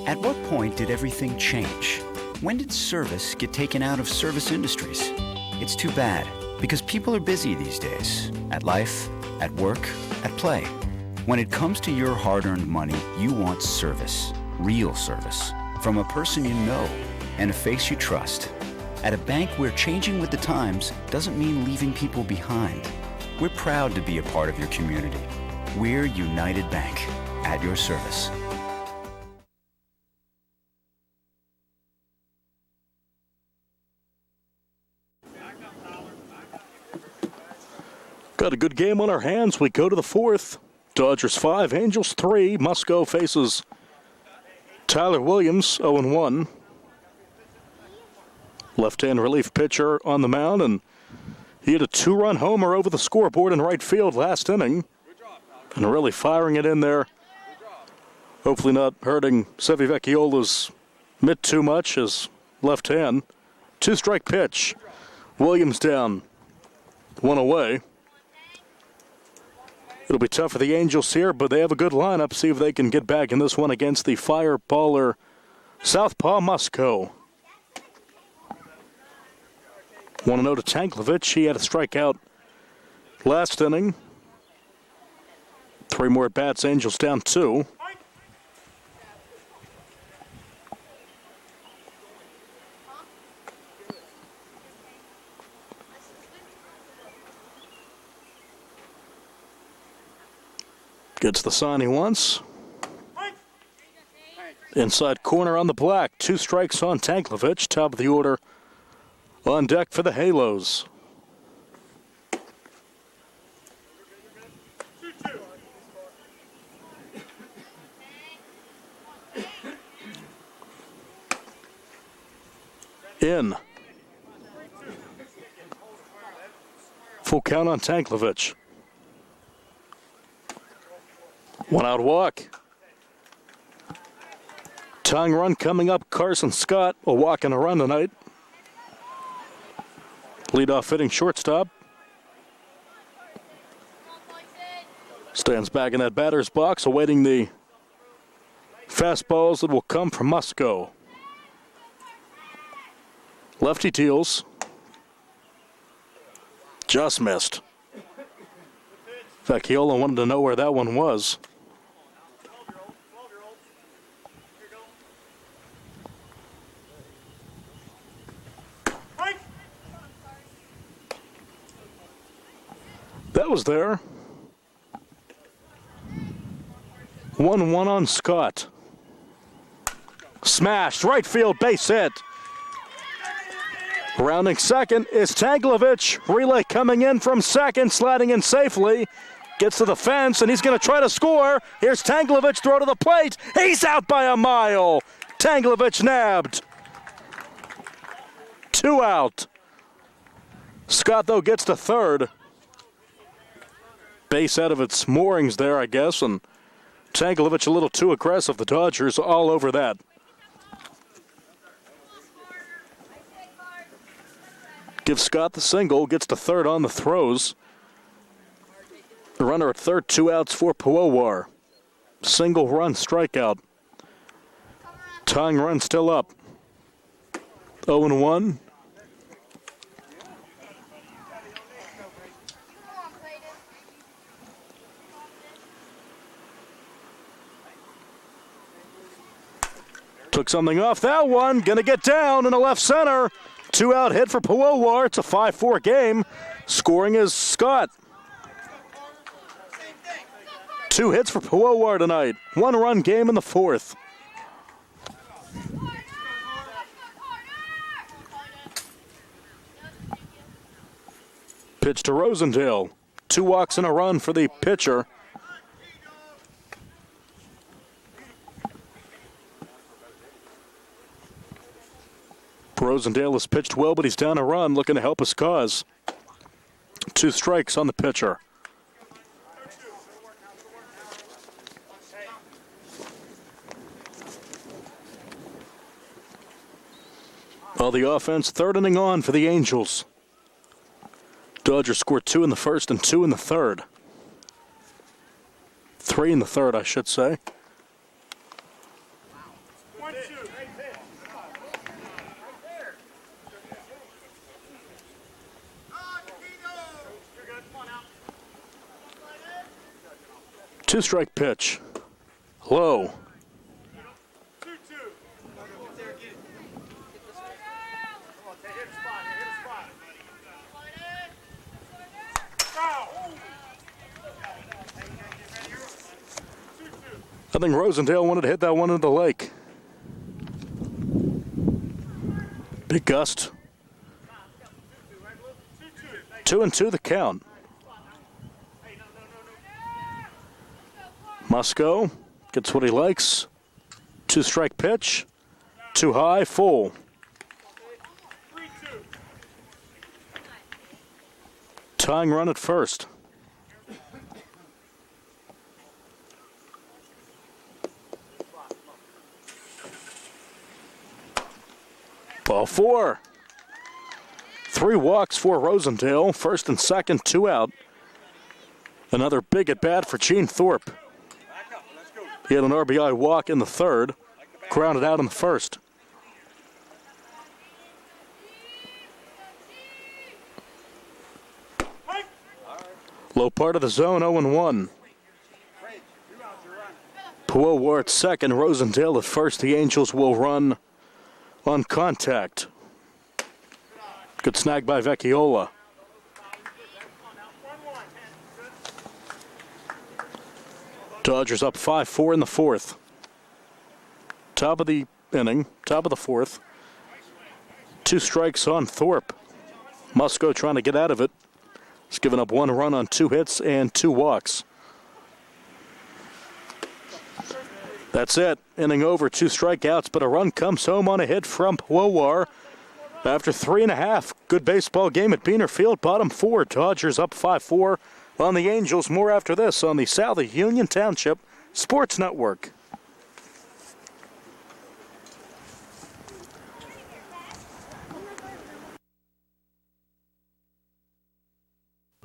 At what point did everything change? When did service get taken out of service industries? It's too bad, because people are busy these days. At life, at work, at play. When it comes to your hard-earned money, you want service. Real service. From a person you know and a face you trust. At a bank where changing with the times doesn't mean leaving people behind. We're proud to be a part of your community. We're United Bank, at your service. Got a good game on our hands. We go to the 4th. Dodgers 5, Angels 3. Musco faces Tyler Williams, 0-1. Left-hand relief pitcher on the mound, and he had a 2-run homer over the scoreboard in right field last inning. And really firing it in there. Hopefully not hurting Sevi Vecchiola's mitt too much, his left hand. 2-strike pitch. Williams down, 1 away. It'll be tough for the Angels here, but they have a good lineup. See if they can get back in this one against the fireballer Southpaw Musco. 1-0 to Tanklovich. He had a strikeout last inning. 3 more at-bats. Angels down 2. Gets the sign he wants. Inside corner on the black. 2 strikes on Tanklovich. Top of the order on deck for the Halos. In. Full count on Tanklovich. 1-out walk. Tying run coming up. Carson Scott will walk in a run tonight. Leadoff hitting shortstop. Stands back in that batter's box awaiting the fastballs that will come from Musco. Lefty deals. Just missed. Vecchiola wanted to know where that one was. That was there. 1-1 on Scott. Smashed, right field, base hit. Rounding second is Tanklovich. Relay coming in from second, sliding in safely. Gets to the fence, and he's going to try to score. Here's Tanklovich, throw to the plate. He's out by a mile. Tanklovich nabbed. 2 out. Scott, though, gets to third. base out of its moorings there, I guess, and Tangelovich a little too aggressive. The Dodgers all over that. Gives Scott the single, gets to third on the throws. The runner at third, 2 outs for Puowar. Single run strikeout. Tying run still up. 0-1. Took something off that one. Gonna get down in the left center. 2-out hit for Puowar. It's a 5-4 game. Scoring is Scott. 2 hits for Puowar tonight. 1-run game in the 4th. Pitch to Rosendale. 2 walks and a run for the pitcher. Rosendale has pitched well, but he's down a run, looking to help his cause. 2 strikes on the pitcher. Well, the offense, 3rd inning on for the Angels. Dodgers scored 2 in the 1st and 2 in the 3rd. 3 in the 3rd, I should say. Two-strike pitch. Low. I think Rosendale wanted to hit that one into the lake. Big gust. 2-2 the count. Musco gets what he likes. 2-strike pitch. Too high, full. Tying run at first. Ball 4. 3 walks for Rosendale. 1st and 2nd, 2 out. Another big at bat for Gene Thorpe. He had an RBI walk in the 3rd, grounded out in the 1st. Low part of the zone, 0-1. Puowar at 2nd, Rosendale at 1st. The Angels will run on contact. Good snag by Vecchiola. Dodgers up 5-4 in the 4th. Top of the inning, top of the 4th. 2 strikes on Thorpe. Musco trying to get out of it. He's given up 1 run on 2 hits and 2 walks. That's it. Inning over, 2 strikeouts, but a run comes home on a hit from Puowar. After 3.5, good baseball game at Beaner Field. Bottom 4, Dodgers up 5-4 on the Angels. More after this on the South Union Township Sports Network.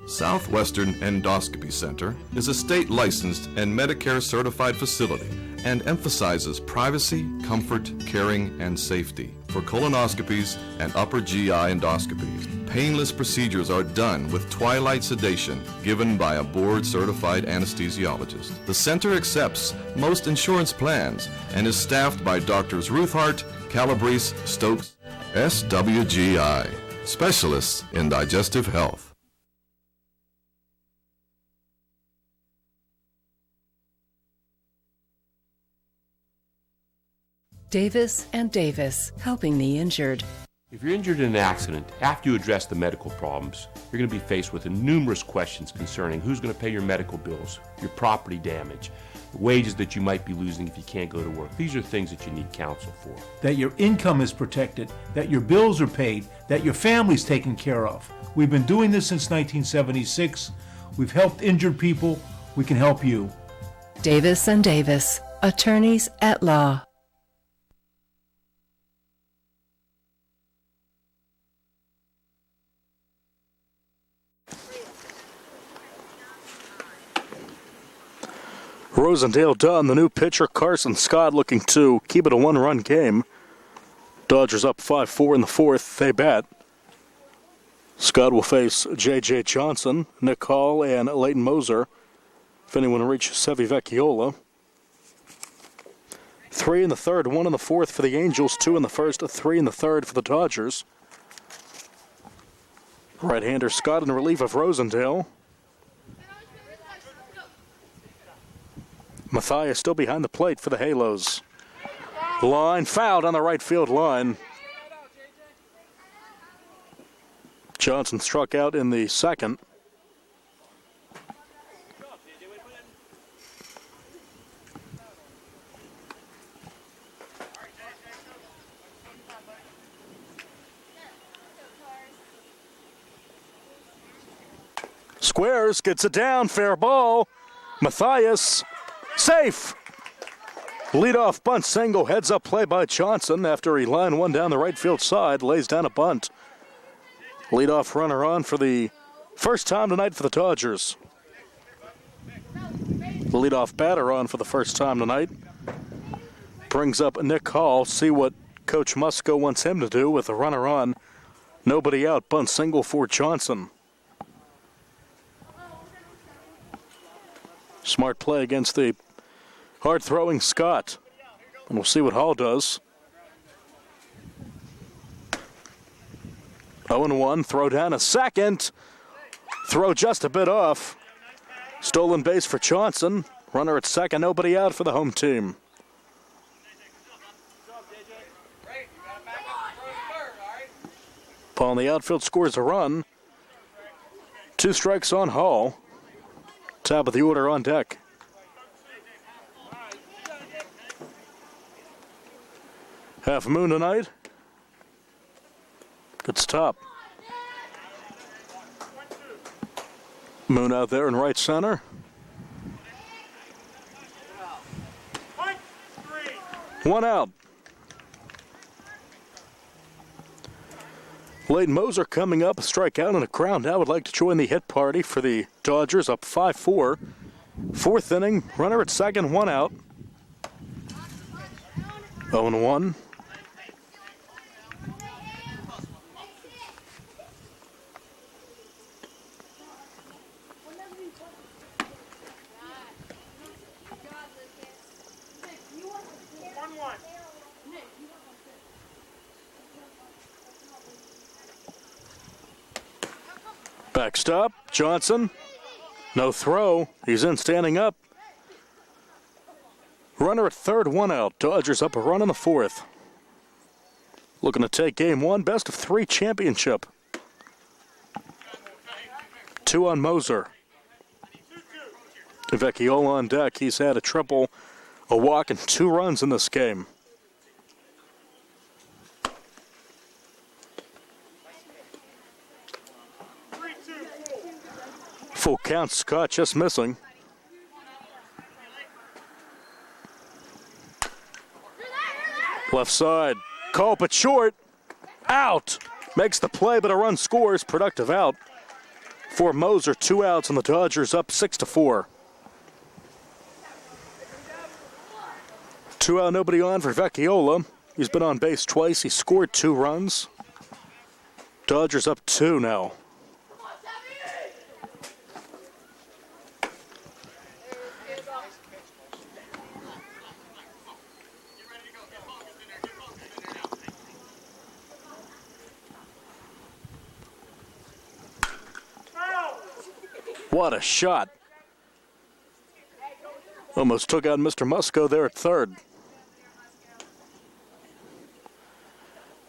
Southwestern Endoscopy Center is a state-licensed and Medicare-certified facility and emphasizes privacy, comfort, caring, and safety for colonoscopies and upper GI endoscopies. Painless procedures are done with twilight sedation given by a board-certified anesthesiologist. The center accepts most insurance plans and is staffed by Doctors Ruthhart, Calabrese, Stokes, SWGI, specialists in digestive health. Davis and Davis, helping the injured. If you're injured in an accident, after you address the medical problems, you're going to be faced with numerous questions concerning who's going to pay your medical bills, your property damage, the wages that you might be losing if you can't go to work. These are things that you need counsel for. That your income is protected, that your bills are paid, that your family's taken care of. We've been doing this since 1976. We've helped injured people. We can help you. Davis and Davis, attorneys at law. Rosendale done. The new pitcher, Carson Scott, looking to keep it a one-run game. Dodgers up 5-4 in the fourth. They bat. Scott will face J.J. Johnson, Nick Hall, and Leighton Moser. If anyone reaches Sevi Vecchiola. 3 in the third, 1 in the fourth for the Angels, 2 in the first, 3 in the third for the Dodgers. Right-hander Scott in relief of Rosendale. Matthias still behind the plate for the Halos. Line fouled on the right field line. Johnson struck out in the second. Squares gets it down, fair ball. Matthias, safe. Leadoff bunt single, heads up play by Johnson after he lined one down the right field side, lays down a bunt. Leadoff runner on for the first time tonight for the Dodgers. The leadoff batter on for the first time tonight. Brings up Nick Hall, see what Coach Musco wants him to do with the runner on. Nobody out, bunt single for Johnson. Smart play against the hard-throwing Scott. And we'll see what Hall does. 0-1, throw down a second. Throw just a bit off. Stolen base for Johnson. Runner at second, nobody out for the home team. Paul in the outfield scores a run. 2 strikes on Hall. Top of the order on deck. Half moon tonight. It's top. Moon out there in right center. One out. Leighton Moser coming up, a strikeout and a ground out. Would like to join the hit party for the Dodgers, up 5-4. Fourth inning, runner at second, 1 out. 0-1. Backstop, Johnson. No throw. He's in standing up. Runner at third, 1 out. Dodgers up a run in the fourth. Looking to take game 1, best of 3 championship. 2 on Moser. Vecchiola on deck. He's had a triple, a walk, and 2 runs in this game. Full count, Scott just missing. Left side, call but short. Out. Makes the play, but a run scores. Productive out for Moser. 2 outs, and the Dodgers up 6-4. 2 out, nobody on for Vecchiola. He's been on base twice. He scored 2 runs. Dodgers up 2 now. What a shot. Almost took out Mr. Musco there at third.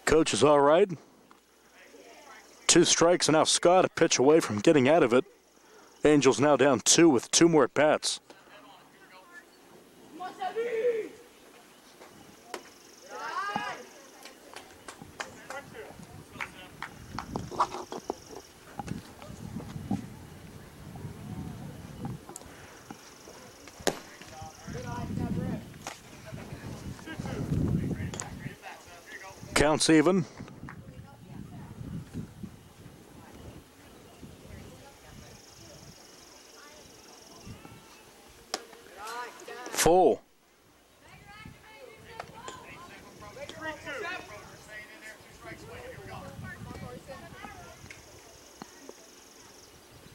Coach is all right. 2 strikes, and now Scott a pitch away from getting out of it. Angels now down 2 with 2 more at bats. Counts even. Full.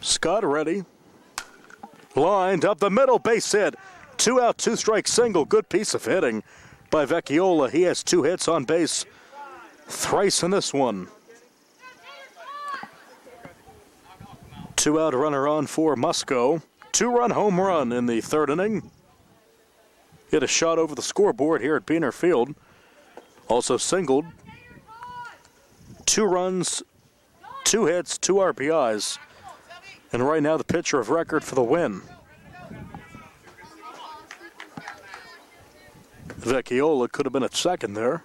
Scott ready. Lined up the middle, base hit. 2 out, 2 strike single. Good piece of hitting by Vecchiola. He has 2 hits on base thrice in this one. 2 out runner on for Musco. 2-run home run in the 3rd inning. Hit a shot over the scoreboard here at Beaner Field. Also singled. 2 runs, 2 hits, 2 RBIs. And right now the pitcher of record for the win. Vecchiola could have been at second there.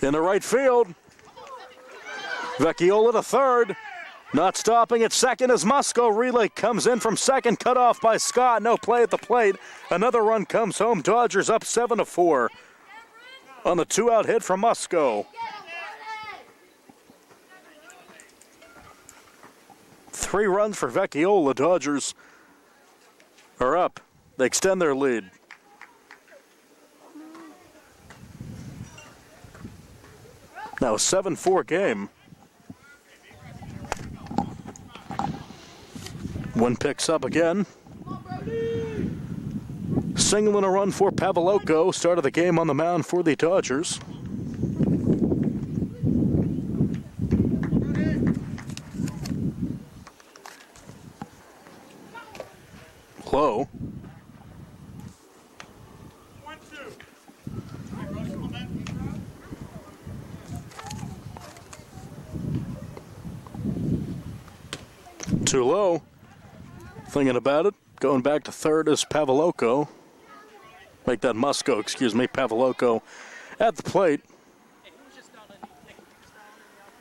In the right field. Vecchiola to third. Not stopping at second as Musco. Relay comes in from second, cut off by Scott. No play at the plate. Another run comes home. Dodgers up 7-4 on the 2-out hit from Musco. 3 runs for Vecchiola. Dodgers are up. They extend their lead. Now a 7-4 game. One picks up again. Single and a run for Pavloko. Started the game on the mound for the Dodgers. Low. 2 low. Thinking about it. Going back to third is Pavloko. Make that Musco, excuse me. Pavloko at the plate.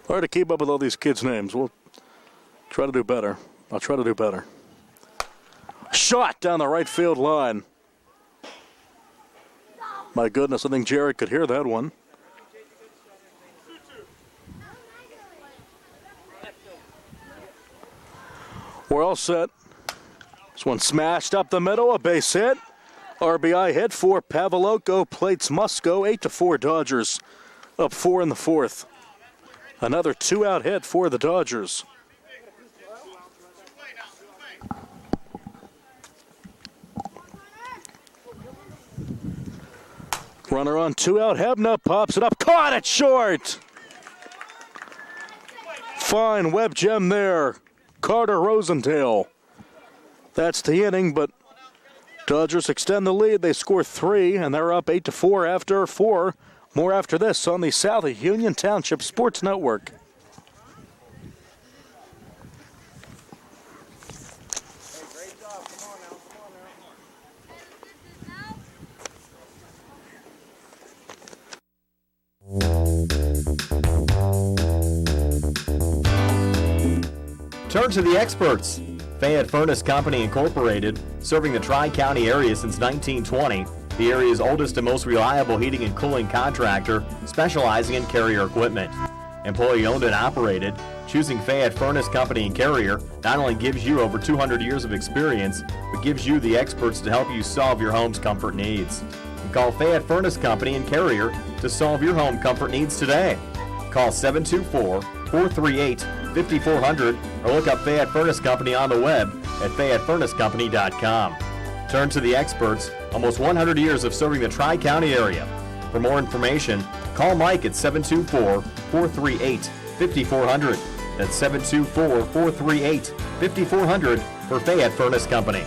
Hard to keep up with all these kids' names. We'll try to do better. I'll try to do better. Shot down the right field line. My goodness, I think Jared could hear that one. We're all set. This one smashed up the middle, a base hit. RBI hit for Pavloko, plates Musco, 8-4 Dodgers. Up 4 in the 4th. Another 2-out hit for the Dodgers. Runner on 2-out, Hebner pops it up, caught it short. Fine web gem there. Carter Rosendale. That's the inning, but Dodgers extend the lead. They score 3, and they're up 8-4 after 4. More after this on the South Union Township Sports Network. Turn to the experts. Fayette Furnace Company Incorporated, serving the Tri-County area since 1920. The area's oldest and most reliable heating and cooling contractor, specializing in Carrier equipment. Employee owned and operated, choosing Fayette Furnace Company and Carrier not only gives you over 200 years of experience, but gives you the experts to help you solve your home's comfort needs. Call Fayette Furnace Company and Carrier to solve your home comfort needs today. Call 724-438-5400 or look up Fayette Furnace Company on the web at FayetteFurnaceCompany.com. Turn to the experts, almost 100 years of serving the Tri-County area. For more information, call Mike at 724-438-5400. That's 724-438-5400 for Fayette Furnace Company.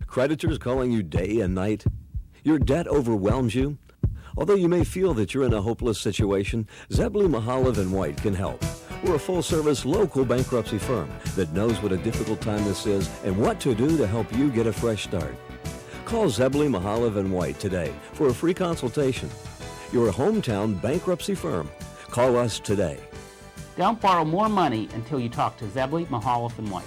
Creditors calling you day and night? Your debt overwhelms you? Although you may feel that you're in a hopeless situation, Zebulon Mahalev and White can help. We're a full-service local bankruptcy firm that knows what a difficult time this is and what to do to help you get a fresh start. Call Zebley, Mahalev, and White today for a free consultation. Your hometown bankruptcy firm. Call us today. Don't borrow more money until you talk to Zebley, Mahalev, and White.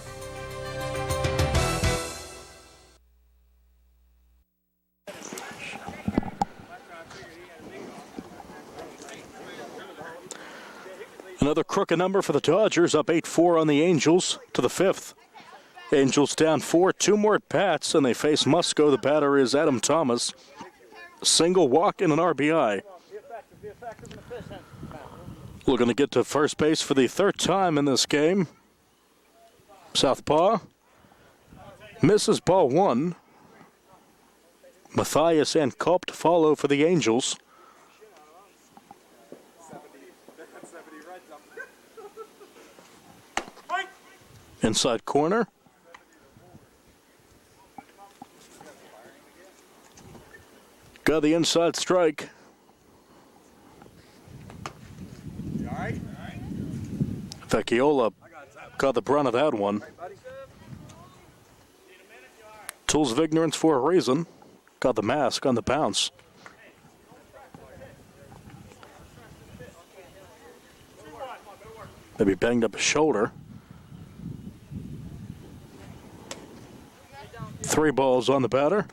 Another crooked number for the Dodgers, up 8-4 on the Angels to the 5th. Angels down 4, 2 more at bats, and they face Musco. The batter is Adam Thomas. Single, walk, and an RBI. Looking to get to first base for the 3rd time in this game. Southpaw misses ball 1. Matthias and Culp to follow for the Angels. Inside corner. Got the inside strike. Vecchiola got the brunt of that one. Tools of ignorance for a reason. Got the mask on the bounce. Maybe banged up his shoulder. 3 balls on the batter.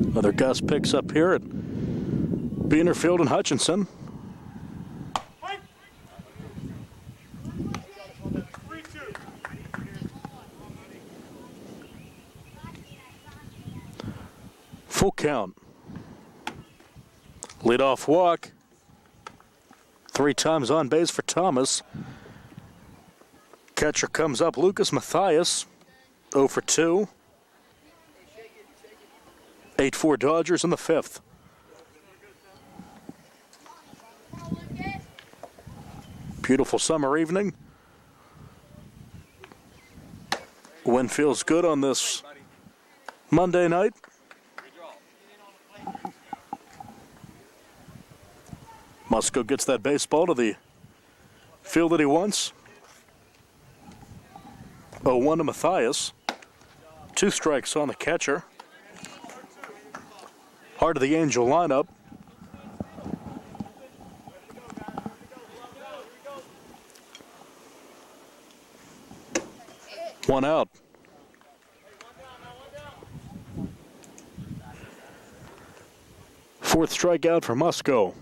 Another gust picks up here at Beanerfield and Hutchinson. Full count. Leadoff walk. 3 times on base for Thomas. Catcher comes up, Lucas Matthias, 0 for 2. 8-4 Dodgers in the 5th. Beautiful summer evening. Wind feels good on this Monday night. Musco gets that baseball to the field that he wants. 0-1 to Matthias. 2 strikes on the catcher. Heart of the Angel lineup. One out. Fourth strikeout for Musco.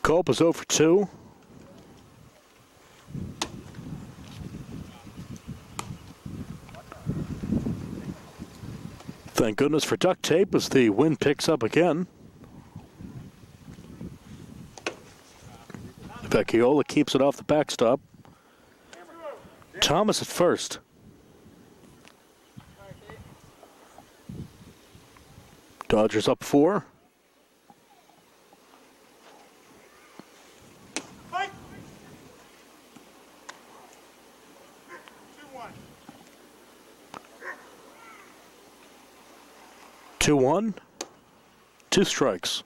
Culp is 0 for 2. Thank goodness for duct tape as the wind picks up again. Vecchiola keeps it off the backstop. Thomas at first. Dodgers up 4. Two one, 2 strikes.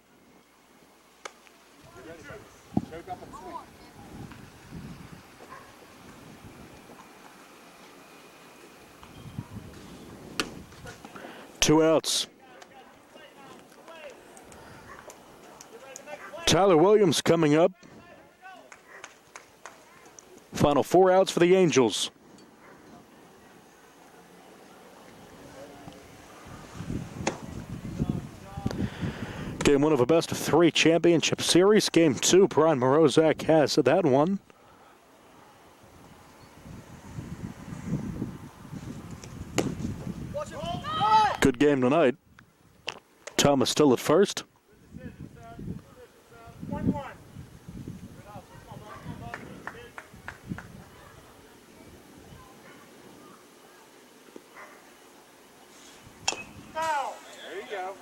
Two outs. Tyler Williams coming up. Final 4 outs for the Angels. Game 1 of a best-of-3 championship series. Game 2, Brian Morozak has that one. Good game tonight. Thomas still at first.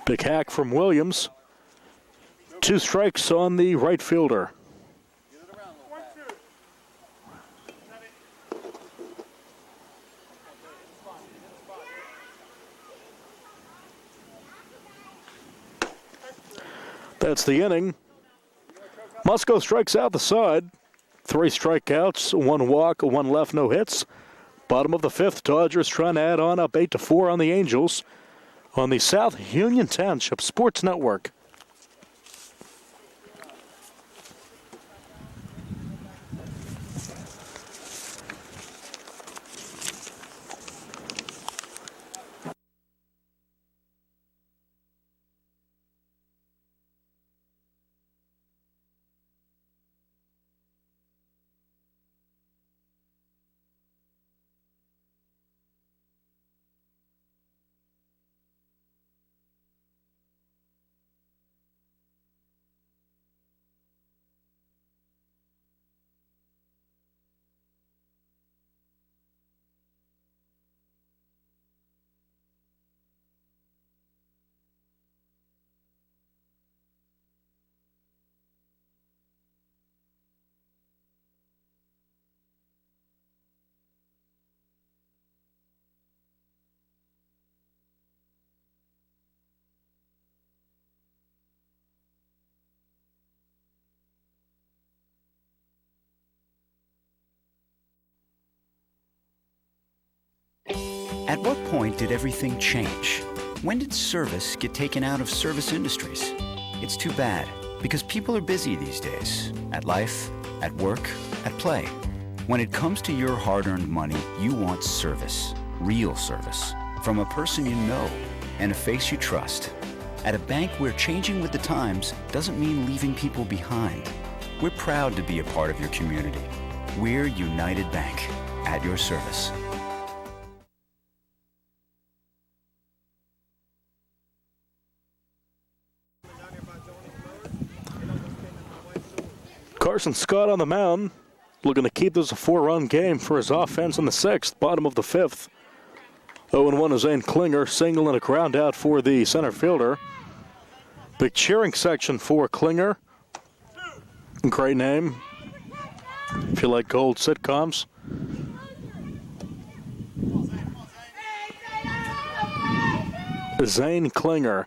Big hack from Williams. 2 strikes on the right fielder. That's the inning. Musco strikes out the side. 3 strikeouts, 1 walk, 1 left, no hits. Bottom of the 5th, Dodgers trying to add on, up 8-4 on the Angels on the South Union Township Sports Network. At what point did everything change? When did service get taken out of service industries? It's too bad, because people are busy these days. At life, at work, at play. When it comes to your hard-earned money, you want service. Real service. From a person you know and a face you trust. At a bank where changing with the times doesn't mean leaving people behind. We're proud to be a part of your community. We're United Bank, at your service. Carson Scott on the mound, looking to keep this a 4-run game for his offense in the 6th, bottom of the 5th. 0-1 is Zane Klinger, single and a ground out for the center fielder. Big cheering section for Klinger. Great name, if you like old sitcoms. Zane Klinger.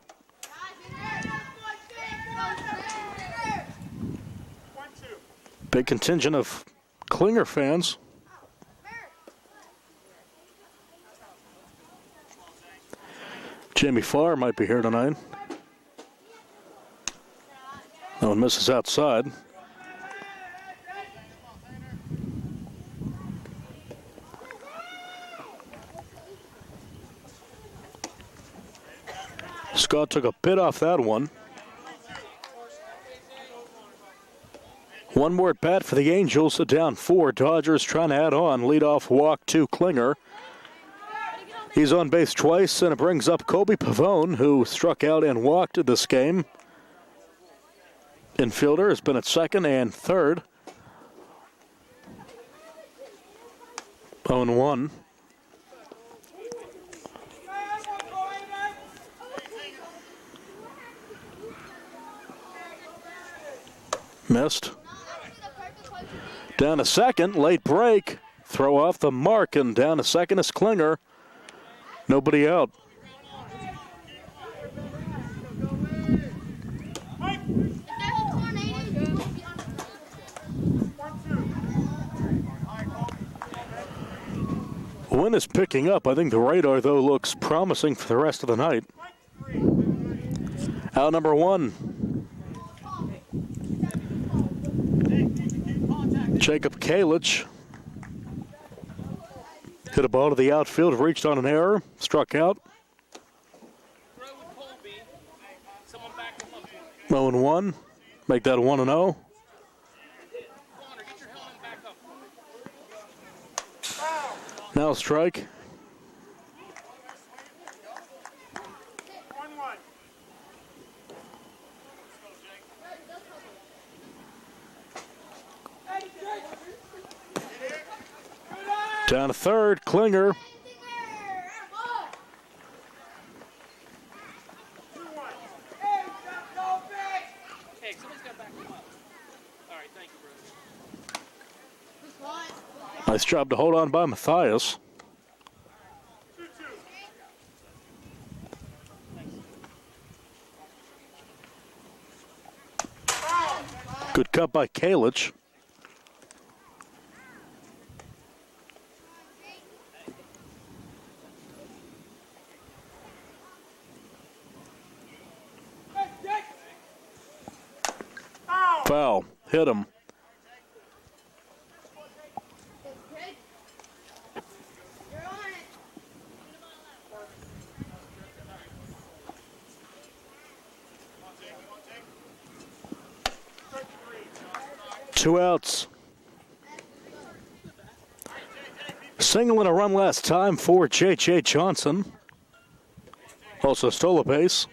Big contingent of Klinger fans. Jamie Farr might be here tonight. That one misses outside. Scott took a bit off that one. One more at bat for the Angels, down 4. Dodgers trying to add on. Leadoff walk to Klinger. He's on base twice, and it brings up Kobe Pavone, who struck out and walked this game. Infielder has been at 2nd and 3rd. 0-1. Missed. Down to 2nd, late break. Throw off the mark, and down to 2nd is Klinger. Nobody out. Wind is picking up. I think the radar, though, looks promising for the rest of the night. Out number 1. Jacob Kalich hit a ball to the outfield, reached on an error, struck out. 0-1, make that 1-0. Now a strike. Down to 3rd, Klinger. Nice job to hold on by Matthias. Good cut by Kalich. Foul. Hit him. Two outs. Single and a run last time for J.J. Johnson. Also stole a base.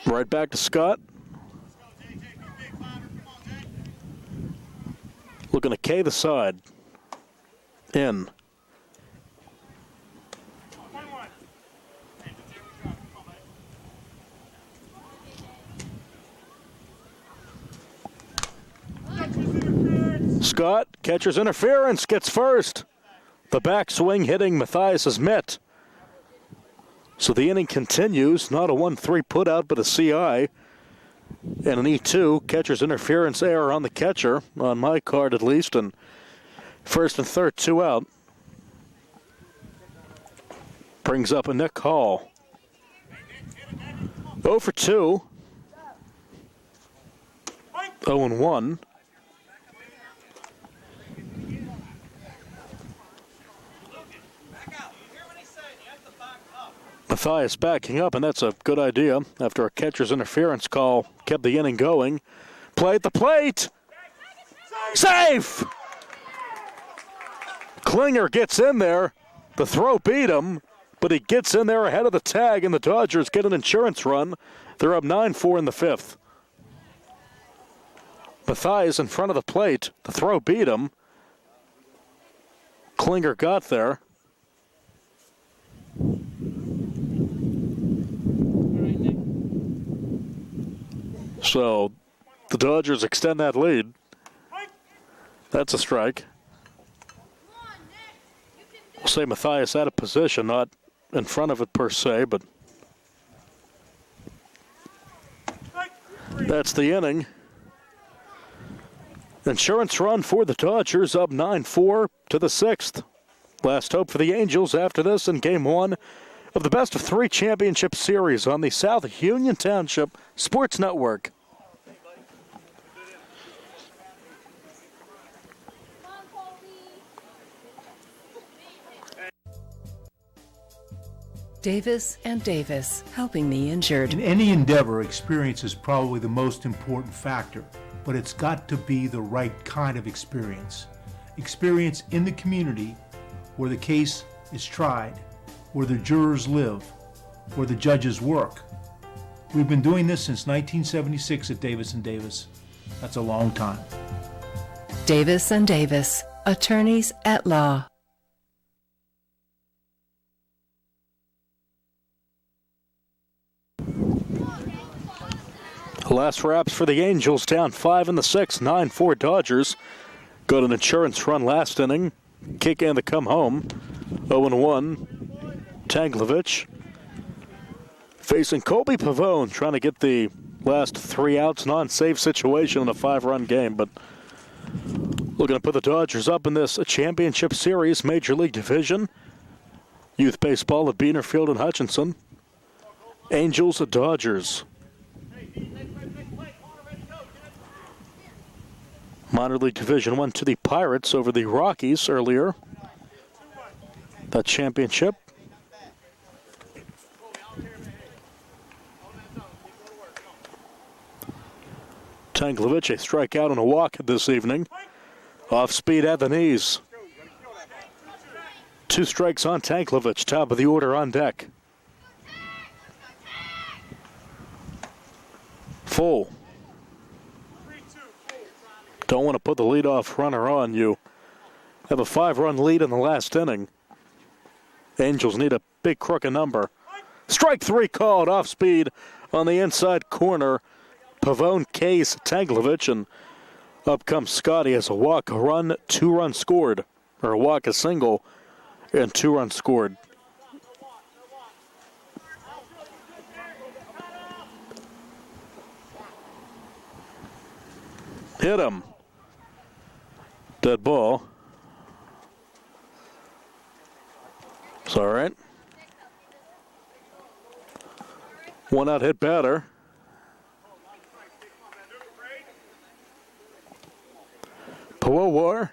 Right back to Scott. Looking to K the side. In. Scott, catcher's interference, gets first. The backswing hitting Matthias's mitt. So the inning continues, not a 1-3 putout, but a CI. And an E2, catcher's interference error on the catcher, on my card at least, and first and third, 2 out. Brings up a Nick Hall. 0 for 2. 0 and 1. Matthias backing up, and that's a good idea after a catcher's interference call kept the inning going. Play at the plate. Safe! Klinger gets in there. The throw beat him, but he gets in there ahead of the tag, and the Dodgers get an insurance run. They're up 9-4 in the fifth. Matthias in front of the plate. The throw beat him. Klinger got there. So the Dodgers extend that lead. That's a strike. We'll say Matthias out of position, not in front of it per se, but that's the inning. Insurance run for the Dodgers, up 9-4 to the sixth. Last hope for the Angels after this in Game 1 of the best of 3 championship series on the South Union Township Sports Network. Davis and Davis, helping the injured. In any endeavor, experience is probably the most important factor, but it's got to be the right kind of experience. Experience in the community where the case is tried, where the jurors live, where the judges work. We've been doing this since 1976 at Davis and Davis. That's a long time. Davis and Davis, attorneys at law. Last wraps for the Angels, down 5 in the sixth, 9-4 Dodgers. Got an insurance run last inning. Kick in to come home. 0-1. Tanglovich facing Colby Pavone, trying to get the last 3 outs non-save situation in a 5-run game, but looking to put the Dodgers up in this championship series, Major League Division. Youth baseball at Beaner Field and Hutchinson. Angels at Dodgers. Minor League Division 1 to the Pirates over the Rockies earlier. That championship. Tanglovich, a strikeout and a walk this evening. Off speed at the knees. 2 strikes on Tanglovich, top of the order on deck. Full. Don't want to put the leadoff runner on. You have a 5-run lead in the last inning. Angels need a big crooked number. Strike 3 called, off speed on the inside corner. Pavone K's Tanglovich, and up comes Scotty as a walk, a run, 2 runs scored. Or a walk, a single, and 2 runs scored. Hit him. Dead ball. It's all right. One out hit batter. Powar.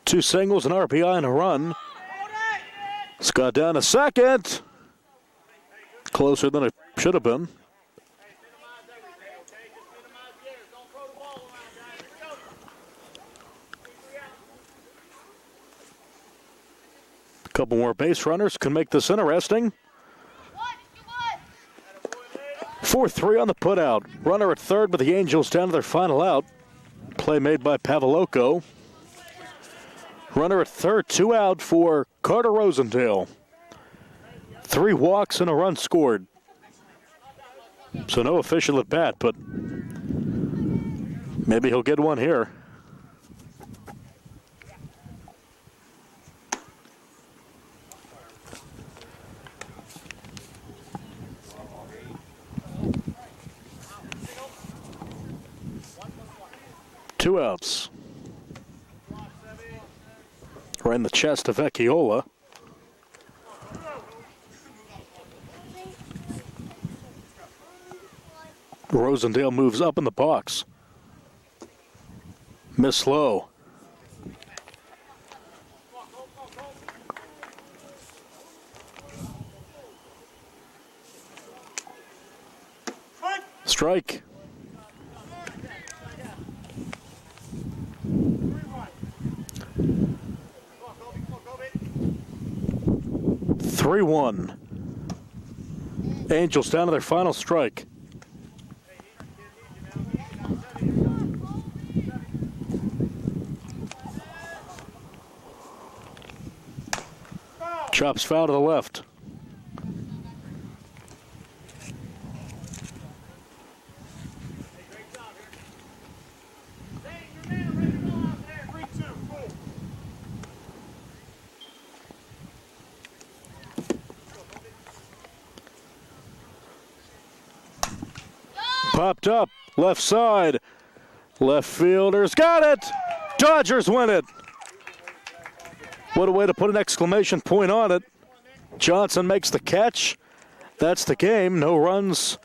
2 singles, an RBI, and a run. Scott down to second. Closer than it should have been. A couple more base runners can make this interesting. 4-3 on the putout. Runner at third, but the Angels down to their final out. Play made by Paveloko. Runner at third, 2 out for Carter Rosendale. 3 walks and a run scored. So no official at bat, but maybe he'll get one here. Two outs. Right in the chest of Vecchiola. Rosendale moves up in the box. Miss low. Strike. Three 3-1. Angels down to their final strike. Chops foul to the left. Popped up, left side. Left fielder's got it. Dodgers win it. What a way to put an exclamation point on it. Johnson makes the catch. That's the game. No runs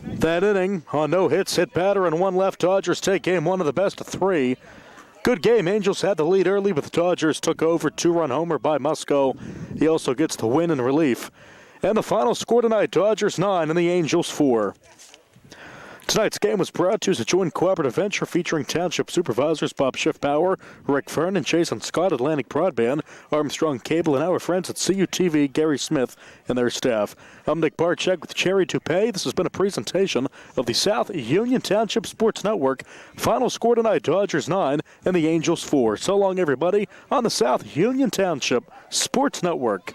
that inning on no hits, hit batter, and one left. Dodgers take game one of the best of 3. Good game. Angels had the lead early, but the Dodgers took over. 2-run homer by Musco. He also gets the win in relief. And the final score tonight, Dodgers 9 and the Angels 4. Tonight's game was brought to you as a joint cooperative venture featuring Township Supervisors Bob Schiffbauer, Rick Fern, and Jason Scott, Atlantic Broadband, Armstrong Cable, and our friends at CUTV, Gary Smith, and their staff. I'm Nick Barczyk with Cherry Toupee. This has been a presentation of the South Union Township Sports Network. Final score tonight, Dodgers 9 and the Angels 4. So long, everybody, on the South Union Township Sports Network.